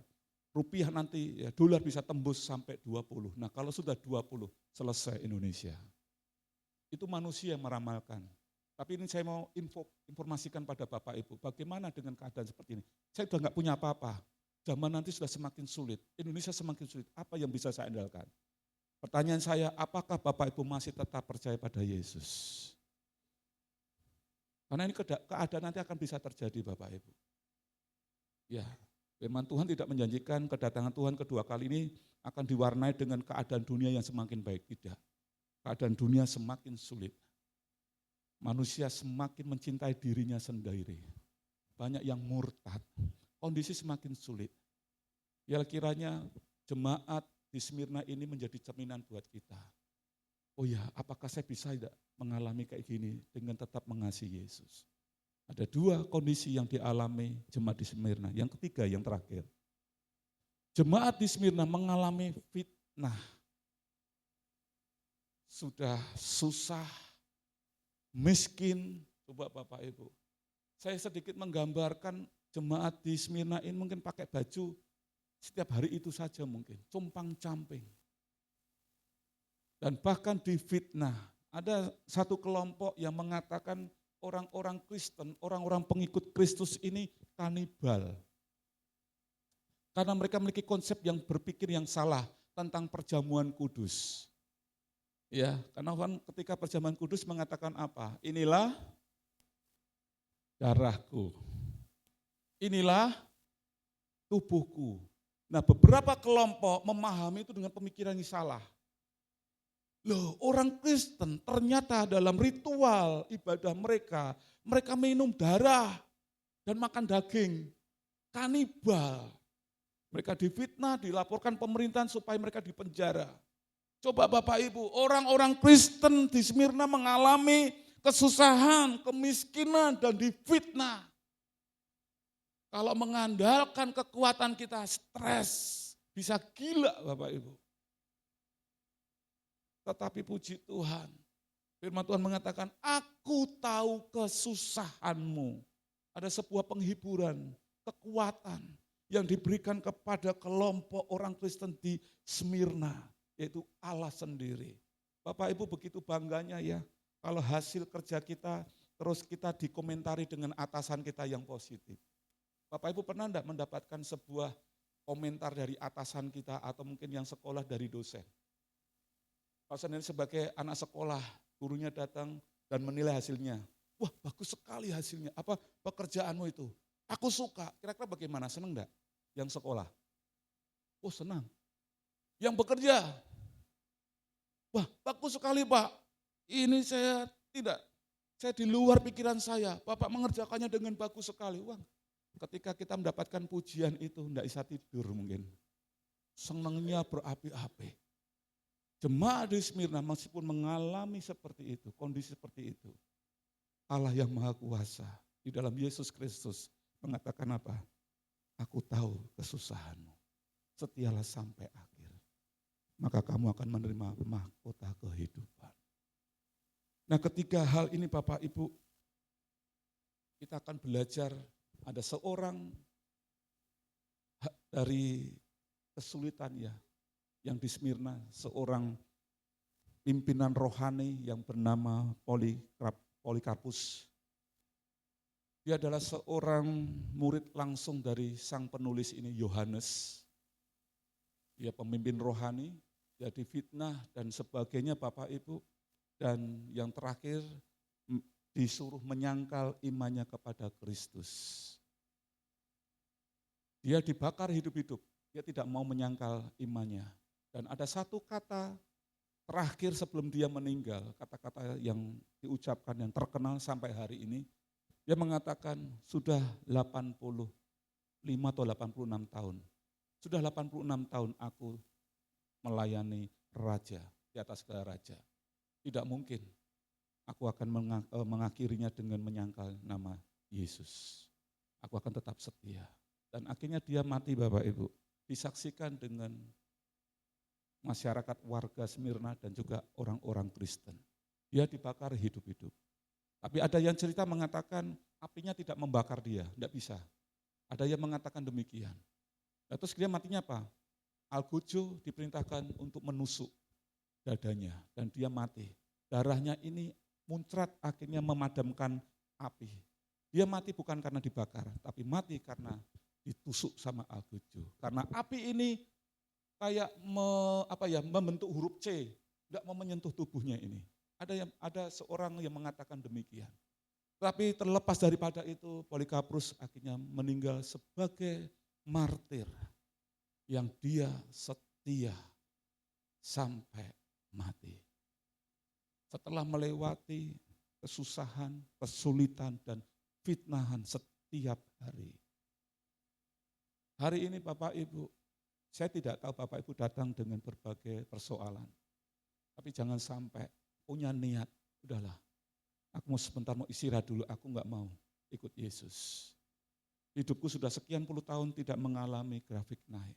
rupiah nanti, ya, dolar bisa tembus sampai 20. Nah kalau sudah 20, selesai Indonesia. Itu manusia yang meramalkan. Tapi ini saya mau informasikan pada Bapak Ibu, bagaimana dengan keadaan seperti ini. Saya sudah nggak punya apa-apa, zaman nanti sudah semakin sulit, Indonesia semakin sulit, apa yang bisa saya andalkan? Pertanyaan saya, apakah Bapak Ibu masih tetap percaya pada Yesus? Karena ini keadaan nanti akan bisa terjadi Bapak Ibu. Ya, firman Tuhan tidak menjanjikan kedatangan Tuhan kedua kali ini akan diwarnai dengan keadaan dunia yang semakin baik, tidak. Keadaan dunia semakin sulit. Manusia semakin mencintai dirinya sendiri. Banyak yang murtad. Kondisi semakin sulit. Ya kiranya jemaat di Smyrna ini menjadi cerminan buat kita. Oh ya, apakah saya bisa tidak mengalami kayak gini dengan tetap mengasihi Yesus? Ada 2 kondisi yang dialami jemaat di Smyrna. Yang ketiga, yang terakhir. Jemaat di Smyrna mengalami fitnah. Sudah susah, miskin, coba Bapak Ibu. Saya sedikit menggambarkan jemaat di Smyrna ini mungkin pakai baju setiap hari itu saja mungkin, compang-camping. Dan bahkan difitnah, ada satu kelompok yang mengatakan orang-orang Kristen, orang-orang pengikut Kristus ini kanibal. Karena mereka memiliki konsep yang berpikir yang salah tentang perjamuan kudus. Ya, karena kan ketika perjamuan kudus mengatakan apa? Inilah darahku. Inilah tubuhku. Nah, beberapa kelompok memahami itu dengan pemikiran yang salah. Loh, orang Kristen ternyata dalam ritual ibadah mereka minum darah dan makan daging. Kanibal. Mereka difitnah, dilaporkan pemerintahan supaya mereka dipenjara. Coba Bapak Ibu, orang-orang Kristen di Smyrna mengalami kesusahan, kemiskinan, dan difitnah. Kalau mengandalkan kekuatan kita, stres, bisa gila Bapak Ibu. Tetapi puji Tuhan, firman Tuhan mengatakan, aku tahu kesusahanmu. Ada sebuah penghiburan, kekuatan yang diberikan kepada kelompok orang Kristen di Smyrna. Yaitu Allah sendiri. Bapak Ibu begitu bangganya ya, kalau hasil kerja kita terus kita dikomentari dengan atasan kita yang positif. Bapak Ibu pernah enggak mendapatkan sebuah komentar dari atasan kita atau mungkin yang sekolah dari dosen? Kalau saya sebagai anak sekolah, gurunya datang dan menilai hasilnya. Wah bagus sekali hasilnya, apa pekerjaanmu itu? Aku suka, kira-kira bagaimana, senang enggak yang sekolah? Oh senang. Yang bekerja, wah bagus sekali Pak, ini saya di luar pikiran saya, Bapak mengerjakannya dengan bagus sekali. Wah, ketika kita mendapatkan pujian itu, tidak bisa tidur mungkin, senangnya berapi-api. Jemaat di Smyrna meskipun mengalami seperti itu, kondisi seperti itu, Allah yang Maha Kuasa di dalam Yesus Kristus mengatakan apa? Aku tahu kesusahanmu, setialah sampai akhir. Maka kamu akan menerima mahkota kehidupan. Nah ketika hal ini Bapak Ibu, kita akan belajar ada seorang dari kesulitan ya, yang di Smyrna, seorang pimpinan rohani yang bernama Polikarpus. Dia adalah seorang murid langsung dari sang penulis ini, Yohanes. Dia pemimpin rohani, dia difitnah dan sebagainya Bapak Ibu. Dan yang terakhir disuruh menyangkal imannya kepada Kristus. Dia dibakar hidup-hidup, dia tidak mau menyangkal imannya. Dan ada satu kata terakhir sebelum dia meninggal, kata-kata yang diucapkan yang terkenal sampai hari ini, dia mengatakan sudah 85 atau 86 tahun. Sudah 86 tahun aku melayani raja, di atas segala raja. Tidak mungkin aku akan mengakhirinya dengan menyangkal nama Yesus. Aku akan tetap setia. Dan akhirnya dia mati Bapak Ibu. Disaksikan dengan masyarakat warga Smyrna dan juga orang-orang Kristen. Dia dibakar hidup-hidup. Tapi ada yang cerita mengatakan apinya tidak membakar dia, tidak bisa. Ada yang mengatakan demikian. Nah, terus dia matinya apa? Algojo diperintahkan untuk menusuk dadanya dan dia mati. Darahnya ini muncrat akhirnya memadamkan api. Dia mati bukan karena dibakar, tapi mati karena ditusuk sama Algojo. Karena api ini kayak membentuk huruf C, tidak mau menyentuh tubuhnya ini. Ada seorang yang mengatakan demikian. Tapi terlepas daripada itu, Polikarpus akhirnya meninggal sebagai martir yang dia setia sampai mati. Setelah melewati kesusahan, kesulitan, dan fitnahan setiap hari. Hari ini Bapak Ibu, saya tidak tahu Bapak Ibu datang dengan berbagai persoalan. Tapi jangan sampai punya niat, udahlah, aku mau sebentar mau istirahat dulu, aku enggak mau ikut Yesus. Hidupku sudah sekian puluh tahun tidak mengalami grafik naik.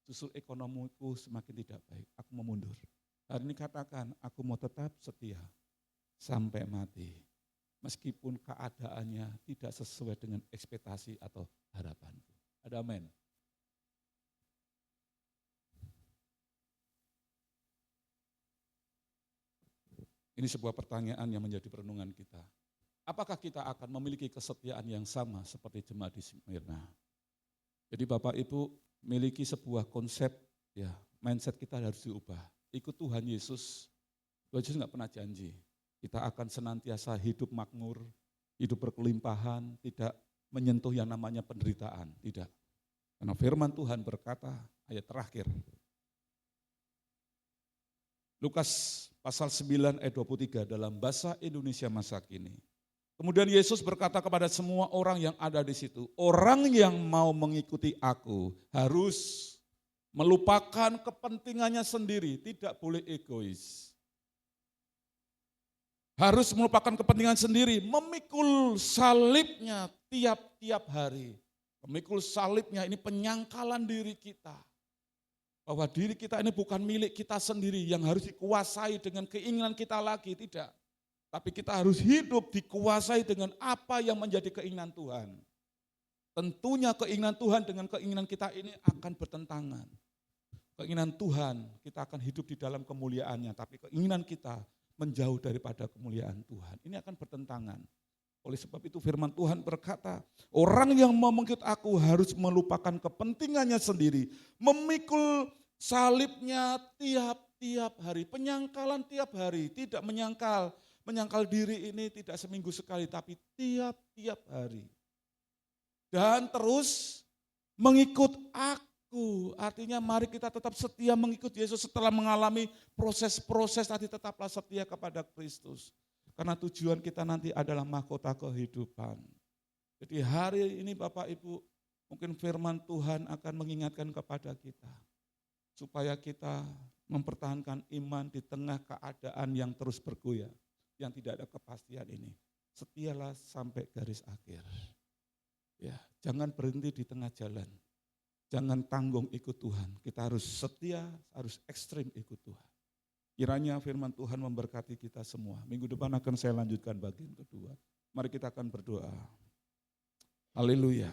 Justru ekonomiku semakin tidak baik, aku mau mundur. Hari ini katakan, aku mau tetap setia sampai mati. Meskipun keadaannya tidak sesuai dengan ekspektasi atau harapanku. Ada amin. Ini sebuah pertanyaan yang menjadi perenungan kita. Apakah kita akan memiliki kesetiaan yang sama seperti jemaat di Smyrna? Jadi Bapak Ibu miliki sebuah konsep, ya mindset kita harus diubah. Ikut Tuhan Yesus enggak pernah janji kita akan senantiasa hidup makmur, hidup berkelimpahan, tidak menyentuh yang namanya penderitaan, tidak. Karena firman Tuhan berkata, ayat terakhir, Lukas pasal 9 ayat 23 dalam bahasa Indonesia masa kini. Kemudian Yesus berkata kepada semua orang yang ada di situ, orang yang mau mengikuti aku harus melupakan kepentingannya sendiri, tidak boleh egois. Harus melupakan kepentingan sendiri, memikul salibnya tiap-tiap hari. Memikul salibnya ini penyangkalan diri kita. Bahwa diri kita ini bukan milik kita sendiri yang harus dikuasai dengan keinginan kita lagi, tidak. Tapi kita harus hidup dikuasai dengan apa yang menjadi keinginan Tuhan. Tentunya keinginan Tuhan dengan keinginan kita ini akan bertentangan. Keinginan Tuhan kita akan hidup di dalam kemuliaannya, tapi keinginan kita menjauh daripada kemuliaan Tuhan. Ini akan bertentangan. Oleh sebab itu firman Tuhan berkata, orang yang mau mengikut aku harus melupakan kepentingannya sendiri, memikul salibnya tiap-tiap hari, penyangkalan tiap hari, tidak menyangkal diri ini tidak seminggu sekali, tapi tiap-tiap hari. Dan terus mengikut aku, artinya mari kita tetap setia mengikut Yesus setelah mengalami proses-proses tadi, tetaplah setia kepada Kristus. Karena tujuan kita nanti adalah mahkota kehidupan. Jadi hari ini Bapak Ibu, mungkin firman Tuhan akan mengingatkan kepada kita. Supaya kita mempertahankan iman di tengah keadaan yang terus bergoyah. Yang tidak ada kepastian ini. Setialah sampai garis akhir. Ya, jangan berhenti di tengah jalan. Jangan tanggung ikut Tuhan. Kita harus setia, harus ekstrim ikut Tuhan. Kiranya firman Tuhan memberkati kita semua. Minggu depan akan saya lanjutkan bagian kedua. Mari kita akan berdoa. Haleluya.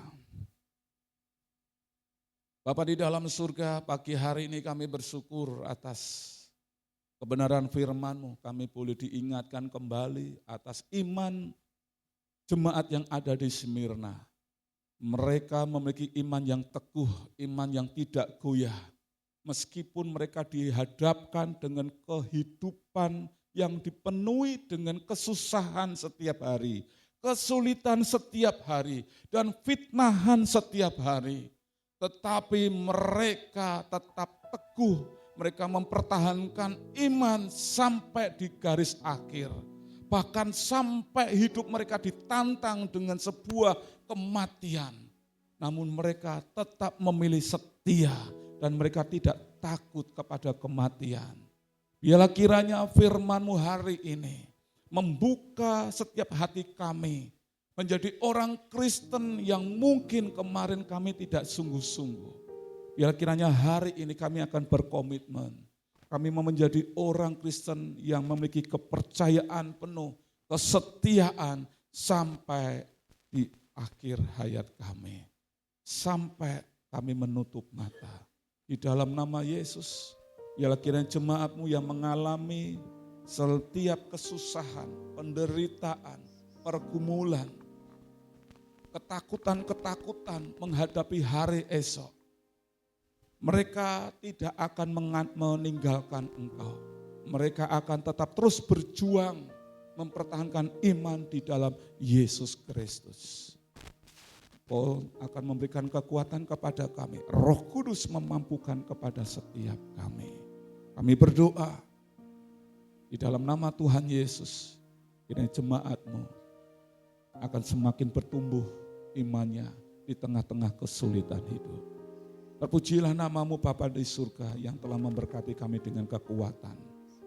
Bapa di dalam surga, pagi hari ini kami bersyukur atas kebenaran firman-Mu. Kami boleh diingatkan kembali atas iman jemaat yang ada di Smyrna. Mereka memiliki iman yang teguh, iman yang tidak goyah. Meskipun mereka dihadapkan dengan kehidupan yang dipenuhi dengan kesusahan setiap hari, kesulitan setiap hari, dan fitnahan setiap hari. Tetapi mereka tetap teguh, mereka mempertahankan iman sampai di garis akhir. Bahkan sampai hidup mereka ditantang dengan sebuah kematian. Namun mereka tetap memilih setia dan mereka tidak takut kepada kematian. Biarlah kiranya firman-Mu hari ini membuka setiap hati kami menjadi orang Kristen yang mungkin kemarin kami tidak sungguh-sungguh. Biarlah kiranya hari ini kami akan berkomitmen. Kami mau menjadi orang Kristen yang memiliki kepercayaan penuh, kesetiaan sampai di akhir hayat kami. Sampai kami menutup mata. Di dalam nama Yesus, biarlah kiranya jemaat-Mu yang mengalami setiap kesusahan, penderitaan, pergumulan, ketakutan-ketakutan menghadapi hari esok. Mereka tidak akan meninggalkan Engkau. Mereka akan tetap terus berjuang mempertahankan iman di dalam Yesus Kristus. Kau akan memberikan kekuatan kepada kami. Roh Kudus memampukan kepada setiap kami. Kami berdoa di dalam nama Tuhan Yesus. Kiranya jemaat-Mu akan semakin bertumbuh imannya di tengah-tengah kesulitan hidup. Terpujilah nama-Mu Bapa di surga yang telah memberkati kami dengan kekuatan.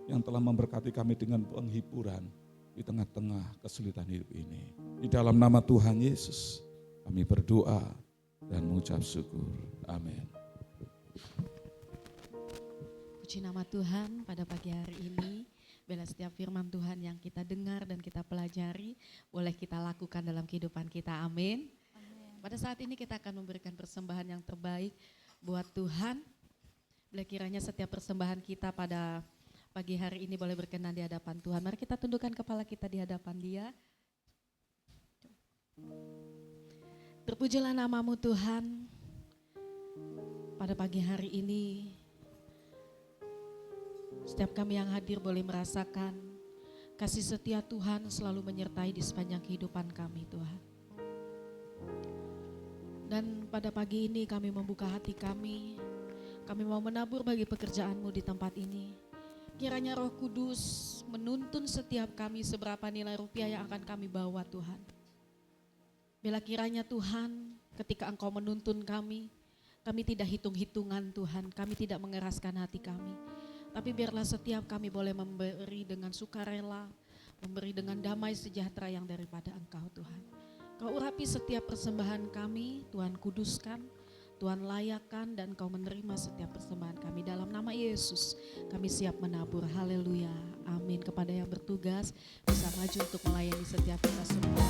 Yang telah memberkati kami dengan penghiburan di tengah-tengah kesulitan hidup ini. Di dalam nama Tuhan Yesus kami berdoa dan mengucap syukur. Amin. Puji nama Tuhan pada pagi hari ini. Bila setiap firman Tuhan yang kita dengar dan kita pelajari, boleh kita lakukan dalam kehidupan kita. Amin. Pada saat ini kita akan memberikan persembahan yang terbaik buat Tuhan. Bila kiranya setiap persembahan kita pada pagi hari ini boleh berkenan di hadapan Tuhan. Mari kita tundukkan kepala kita di hadapan Dia. Terpujilah nama-Mu Tuhan. Pada pagi hari ini, setiap kami yang hadir boleh merasakan kasih setia Tuhan selalu menyertai di sepanjang kehidupan kami Tuhan. Dan pada pagi ini kami membuka hati kami mau menabur bagi pekerjaan-Mu di tempat ini. Kiranya Roh Kudus menuntun setiap kami seberapa nilai rupiah yang akan kami bawa Tuhan. Bila kiranya Tuhan ketika Engkau menuntun kami tidak hitung-hitungan Tuhan, kami tidak mengeraskan hati kami. Tapi biarlah setiap kami boleh memberi dengan sukarela, memberi dengan damai sejahtera yang daripada Engkau Tuhan. Kau urapi setiap persembahan kami, Tuhan kuduskan, Tuhan layakkan dan Kau menerima setiap persembahan kami. Dalam nama Yesus kami siap menabur, haleluya, amin. Kepada yang bertugas bisa maju untuk melayani setiap kita semua.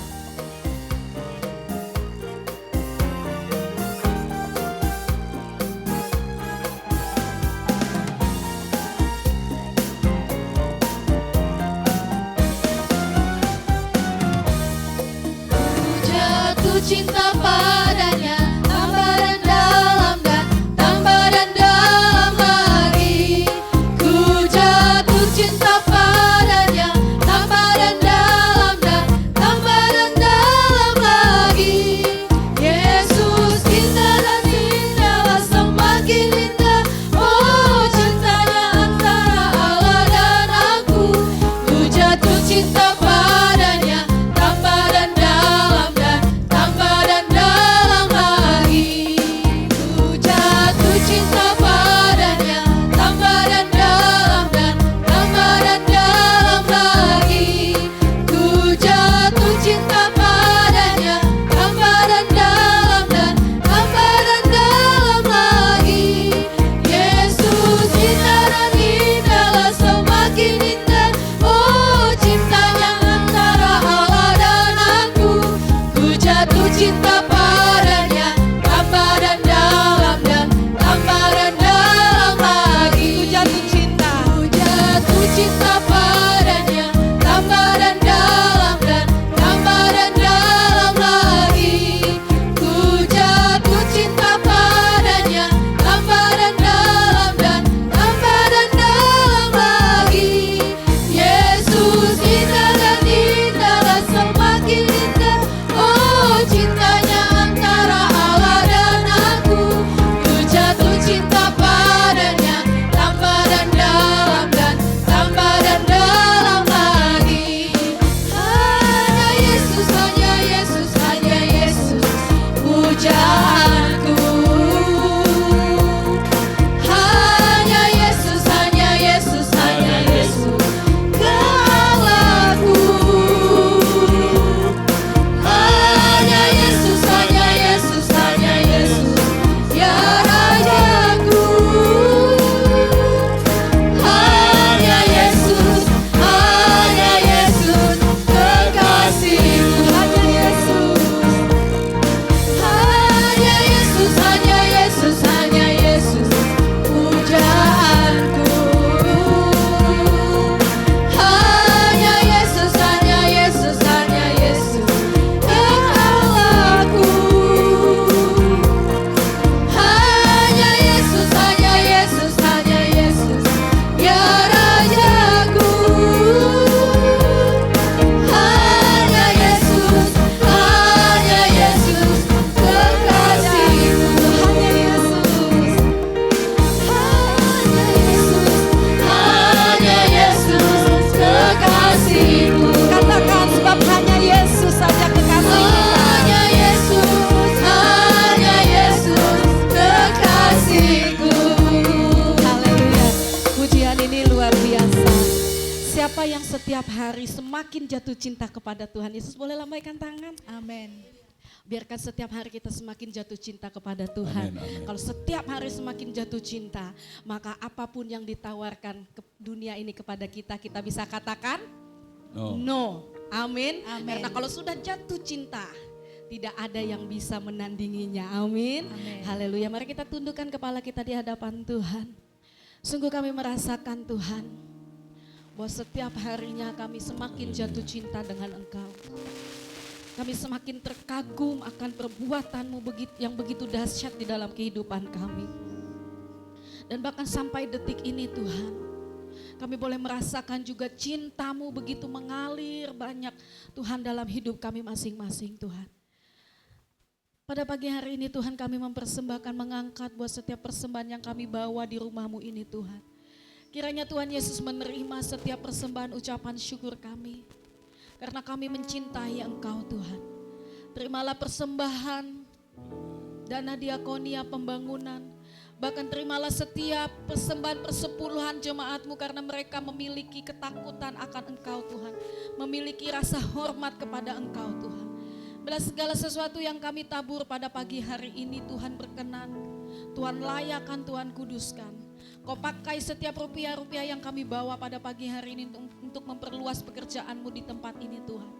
Cinta padanya, tambah dan dalam dan tambah dan dalam lagi. Ku jatuh cinta padanya, tambah dan dalam dan tambah dan dalam lagi. Yesus indah dan indahlah semakin indah. Oh cintanya antara Allah dan aku. Ku jatuh cinta padanya, tambah dan dalam dan tambah dan cinta padanya, tambah dan dalam dan tambah dan dalam lagi. Ku jatuh cinta padanya, tambah dan dalam dan tambah dan dalam lagi. Yesus indah dan indah dan semakin indah. Oh, cintanya antara Allah dan aku. Ku jatuh cinta padanya, tambah dan dalam dan tambah dan dalam lagi. Hanya Yesus, hanya Yesus, hanya Yesus, pujaanku. Hanya Yesus, hanya Yesus, hanya Yesus, Allahku. Hanya Yesus, hanya Yesus, hanya Yesus, ya Rajaku. Hanya Yesus, kekasihku. Hanya Yesus, hanya Yesus, hanya Yesus, hanya Yesus, pujaanku. Hanya Yesus, hanya Yesus, hanya Yesus, ya Allahku. Hanya Yesus, hanya Yesus, hanya Yesus, ya Rajaku. Hanya Yesus, kekasihku. Hanya Yesus, hanya Yesus, kekasihku. Katakan sebab hanya Yesus saja kekasih kita. Hanya Yesus, kekasihku. Haleluya. Pujian ini luar biasa. Siapa yang setiap hari semakin jatuh cinta kepada Tuhan Yesus, boleh lambaikan tangan. Amin. Biarkan setiap hari kita semakin jatuh cinta kepada Tuhan. Amin, amin. Kalau setiap hari semakin jatuh cinta, maka apapun yang ditawarkan ke dunia ini kepada kita, kita bisa katakan No. no. Amin. Amin. Karena kalau sudah jatuh cinta, tidak ada yang bisa menandinginya. Amin. Amin. Haleluya. Mari kita tundukkan kepala kita di hadapan Tuhan. Sungguh kami merasakan Tuhan, bahwa setiap harinya kami semakin jatuh cinta dengan Engkau. Kami semakin terkagum akan perbuatan-Mu yang begitu dahsyat di dalam kehidupan kami. Dan bahkan sampai detik ini Tuhan, kami boleh merasakan juga cinta-Mu begitu mengalir banyak Tuhan dalam hidup kami masing-masing Tuhan. Pada pagi hari ini Tuhan kami mempersembahkan, mengangkat buat setiap persembahan yang kami bawa di rumah-Mu ini Tuhan. Kiranya Tuhan Yesus menerima setiap persembahan ucapan syukur kami. Karena kami mencintai Engkau Tuhan. Terimalah persembahan, dana diakonia pembangunan. Bahkan terimalah setiap persembahan persepuluhan jemaat-Mu karena mereka memiliki ketakutan akan Engkau Tuhan. Memiliki rasa hormat kepada Engkau Tuhan. Bila segala sesuatu yang kami tabur pada pagi hari ini Tuhan berkenan. Tuhan layakkan, Tuhan kuduskan. Kau pakai setiap rupiah-rupiah yang kami bawa pada pagi hari ini untuk memperluas pekerjaan-Mu di tempat ini Tuhan.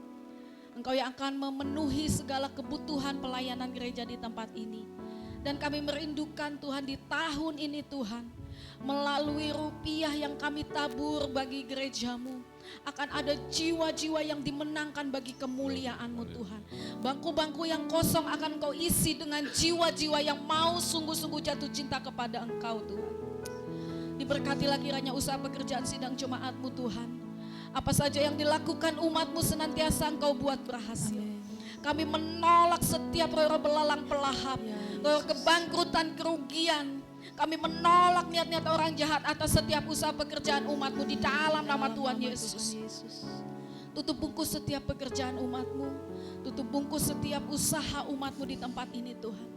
Engkau yang akan memenuhi segala kebutuhan pelayanan gereja di tempat ini. Dan kami merindukan Tuhan di tahun ini Tuhan, melalui rupiah yang kami tabur bagi gereja-Mu, akan ada jiwa-jiwa yang dimenangkan bagi kemuliaan-Mu Tuhan. Bangku-bangku yang kosong akan Kau isi dengan jiwa-jiwa yang mau sungguh-sungguh jatuh cinta kepada Engkau Tuhan. Diberkatilah kiranya usaha pekerjaan sidang jemaat-Mu Tuhan. Apa saja yang dilakukan umat-Mu senantiasa Engkau buat berhasil. Kami menolak setiap roh belalang pelahap, roh kebangkrutan, kerugian. Kami menolak niat-niat orang jahat atas setiap usaha pekerjaan umat-Mu di dalam nama Tuhan Yesus. Tutup bungkus setiap pekerjaan umat-Mu, tutup bungkus setiap usaha umat-Mu di tempat ini Tuhan.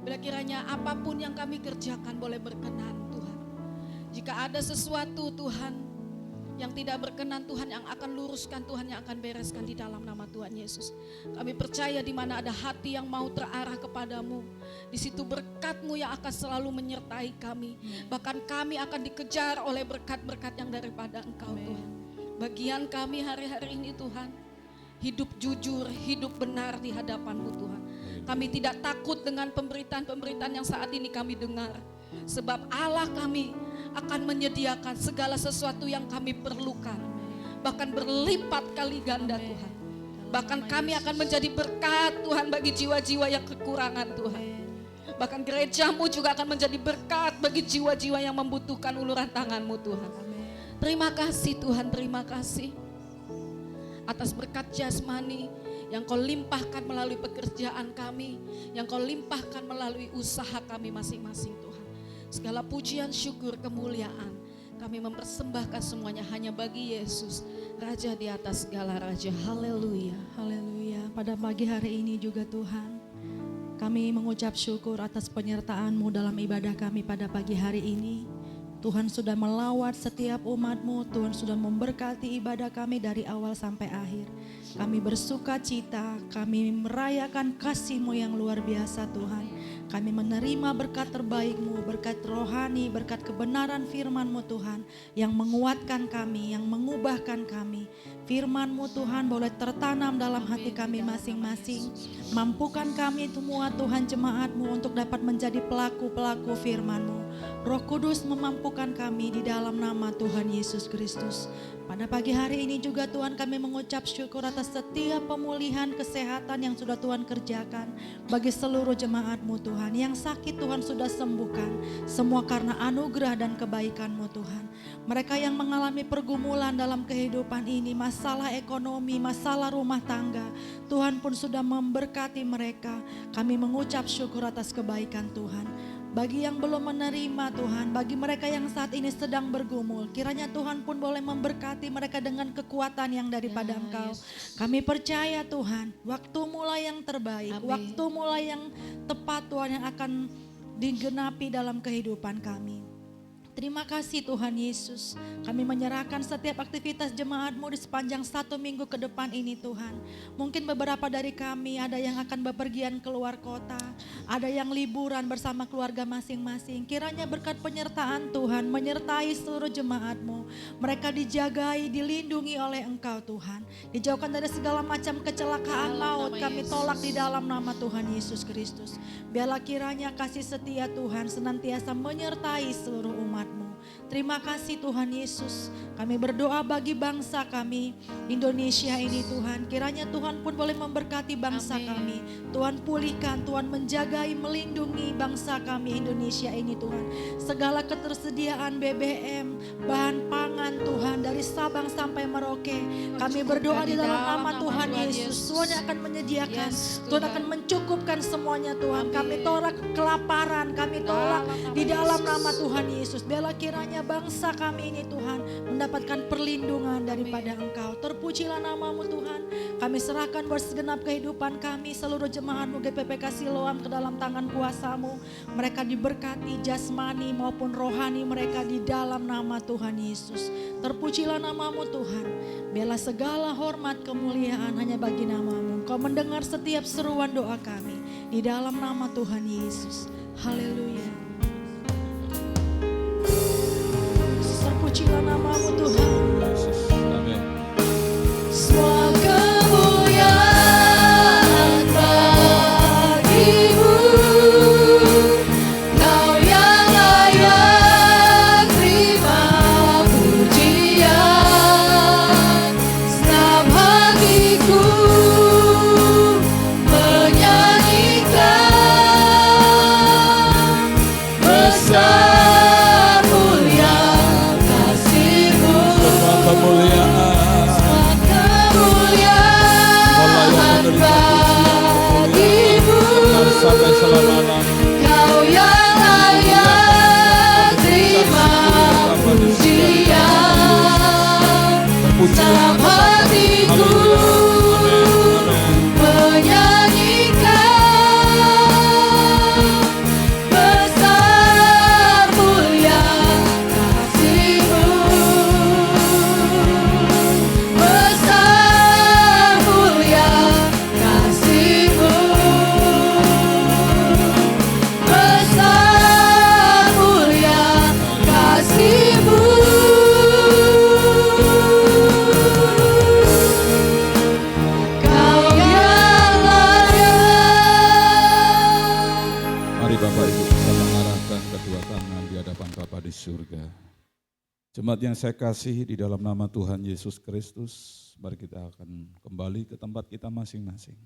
Bila kiranya apapun yang kami kerjakan boleh berkenan Tuhan. Jika ada sesuatu Tuhan yang tidak berkenan, Tuhan yang akan luruskan, Tuhan yang akan bereskan di dalam nama Tuhan Yesus. Kami percaya di mana ada hati yang mau terarah kepadamu, di situ berkat-Mu yang akan selalu menyertai kami. Bahkan kami akan dikejar oleh berkat-berkat yang daripada Engkau Tuhan. Bagian kami hari-hari ini Tuhan, hidup jujur, hidup benar di hadapan-Mu Tuhan. Kami tidak takut dengan pemberitaan-pemberitaan yang saat ini kami dengar. Sebab Allah kami akan menyediakan segala sesuatu yang kami perlukan. Bahkan berlipat kali ganda Tuhan. Bahkan kami akan menjadi berkat Tuhan bagi jiwa-jiwa yang kekurangan Tuhan. Bahkan gerejamu juga akan menjadi berkat bagi jiwa-jiwa yang membutuhkan uluran tangan-Mu Tuhan. Terima kasih Tuhan, terima kasih. Atas berkat jasmani yang Kau limpahkan melalui pekerjaan kami, yang Kau limpahkan melalui usaha kami masing-masing Tuhan. Segala pujian, syukur, kemuliaan kami mempersembahkan semuanya hanya bagi Yesus, Raja di atas segala raja. Haleluya. Haleluya. Pada pagi hari ini juga Tuhan, kami mengucap syukur atas penyertaan-Mu dalam ibadah kami pada pagi hari ini. Tuhan sudah melawat setiap umat-Mu, Tuhan sudah memberkati ibadah kami dari awal sampai akhir. Kami bersuka cita, kami merayakan kasih-Mu yang luar biasa Tuhan. Kami menerima berkat terbaik-Mu, berkat rohani, berkat kebenaran firman-Mu Tuhan, yang menguatkan kami, yang mengubahkan kami. Firman-Mu Tuhan boleh tertanam dalam hati kami masing-masing. Mampukan kami semua Tuhan jemaat-Mu untuk dapat menjadi pelaku-pelaku firman-Mu. Roh Kudus memampukan kami di dalam nama Tuhan Yesus Kristus. Pada pagi hari ini juga Tuhan kami mengucap syukur atas setiap pemulihan kesehatan yang sudah Tuhan kerjakan bagi seluruh jemaat-Mu Tuhan. Yang sakit Tuhan sudah sembuhkan, semua karena anugerah dan kebaikan-Mu Tuhan. Mereka yang mengalami pergumulan dalam kehidupan ini, masalah ekonomi, masalah rumah tangga, Tuhan pun sudah memberkati mereka. Kami mengucap syukur atas kebaikan Tuhan. Bagi yang belum menerima Tuhan, bagi mereka yang saat ini sedang bergumul, kiranya Tuhan pun boleh memberkati mereka dengan kekuatan yang daripada Engkau. Kami percaya Tuhan, waktu mulai yang terbaik, waktu mulai yang tepat Tuhan yang akan digenapi dalam kehidupan kami. Terima kasih Tuhan Yesus. Kami menyerahkan setiap aktivitas jemaat-Mu di sepanjang 1 minggu ke depan ini Tuhan. Mungkin beberapa dari kami ada yang akan bepergian keluar kota, ada yang liburan bersama keluarga masing-masing. Kiranya berkat penyertaan Tuhan menyertai seluruh jemaat-Mu. Mereka dijagai, dilindungi oleh Engkau Tuhan. Dijauhkan dari segala macam kecelakaan maut. Kami tolak di dalam nama Tuhan Yesus Kristus. Biarlah kiranya kasih setia Tuhan senantiasa menyertai seluruh umat. Terima kasih Tuhan Yesus. Kami berdoa bagi bangsa kami Indonesia ini Tuhan. Kiranya Tuhan pun boleh memberkati bangsa kami. Tuhan pulihkan, Tuhan menjagai, melindungi bangsa kami Indonesia ini Tuhan. Segala ketersediaan BBM, bahan pangan Tuhan dari Sabang sampai Merauke. Kami berdoa di dalam nama Tuhan Yesus. Tuhan yang akan menyediakan, Tuhan akan mencukupkan semuanya Tuhan. Kami tolak kelaparan, kami tolak di dalam nama Tuhan Yesus. Biarlah kiranya bangsa kami ini Tuhan mendapatkan perlindungan daripada Engkau. Terpujilah nama-Mu Tuhan. Kami serahkan buat segenap kehidupan kami, seluruh jemaat-Mu GPPK Siloam ke dalam tangan kuasa-Mu. Mereka diberkati jasmani maupun rohani mereka di dalam nama Tuhan Yesus. Terpujilah nama-Mu Tuhan. Biarlah segala hormat kemuliaan hanya bagi nama-Mu. Engkau mendengar setiap seruan doa kami di dalam nama Tuhan Yesus. Haleluya. Terpujilah nama-Mu Tuhan. Amin. Semua kemuliaan bagi-Mu, Kau yang layak terima pujian. Senang hatiku menyanyikan besar mulia kasih-Mu. Kemuliaan Bagi-Mu, sampai selama-lamanya. Kau yang layak terima pujian. Dalam hatiku menyanyikan besar mulia kasih-Mu. yang saya kasih di dalam nama Tuhan Yesus Kristus, mari kita akan kembali ke tempat kita masing-masing.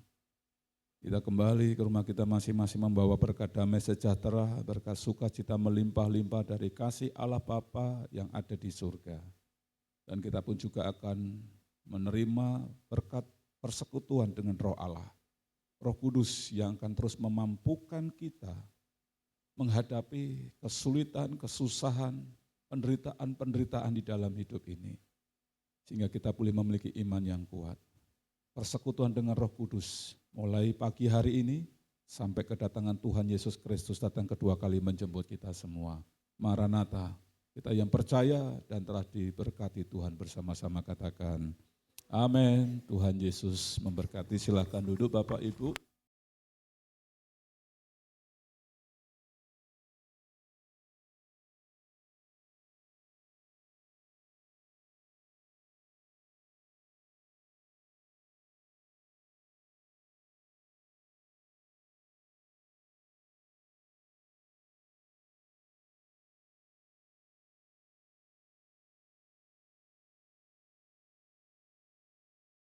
Kita kembali ke rumah kita masing-masing membawa berkat damai sejahtera, berkat sukacita melimpah-limpah dari kasih Allah Bapa yang ada di surga. Dan kita pun juga akan menerima berkat persekutuan dengan Roh Allah. Roh Kudus yang akan terus memampukan kita menghadapi kesulitan, kesusahan, penderitaan-penderitaan di dalam hidup ini. Sehingga kita boleh memiliki iman yang kuat. Persekutuan dengan Roh Kudus mulai pagi hari ini sampai kedatangan Tuhan Yesus Kristus datang kedua kali menjemput kita semua. Maranatha, kita yang percaya dan telah diberkati Tuhan bersama-sama katakan amin. Tuhan Yesus memberkati. Silakan duduk Bapak Ibu.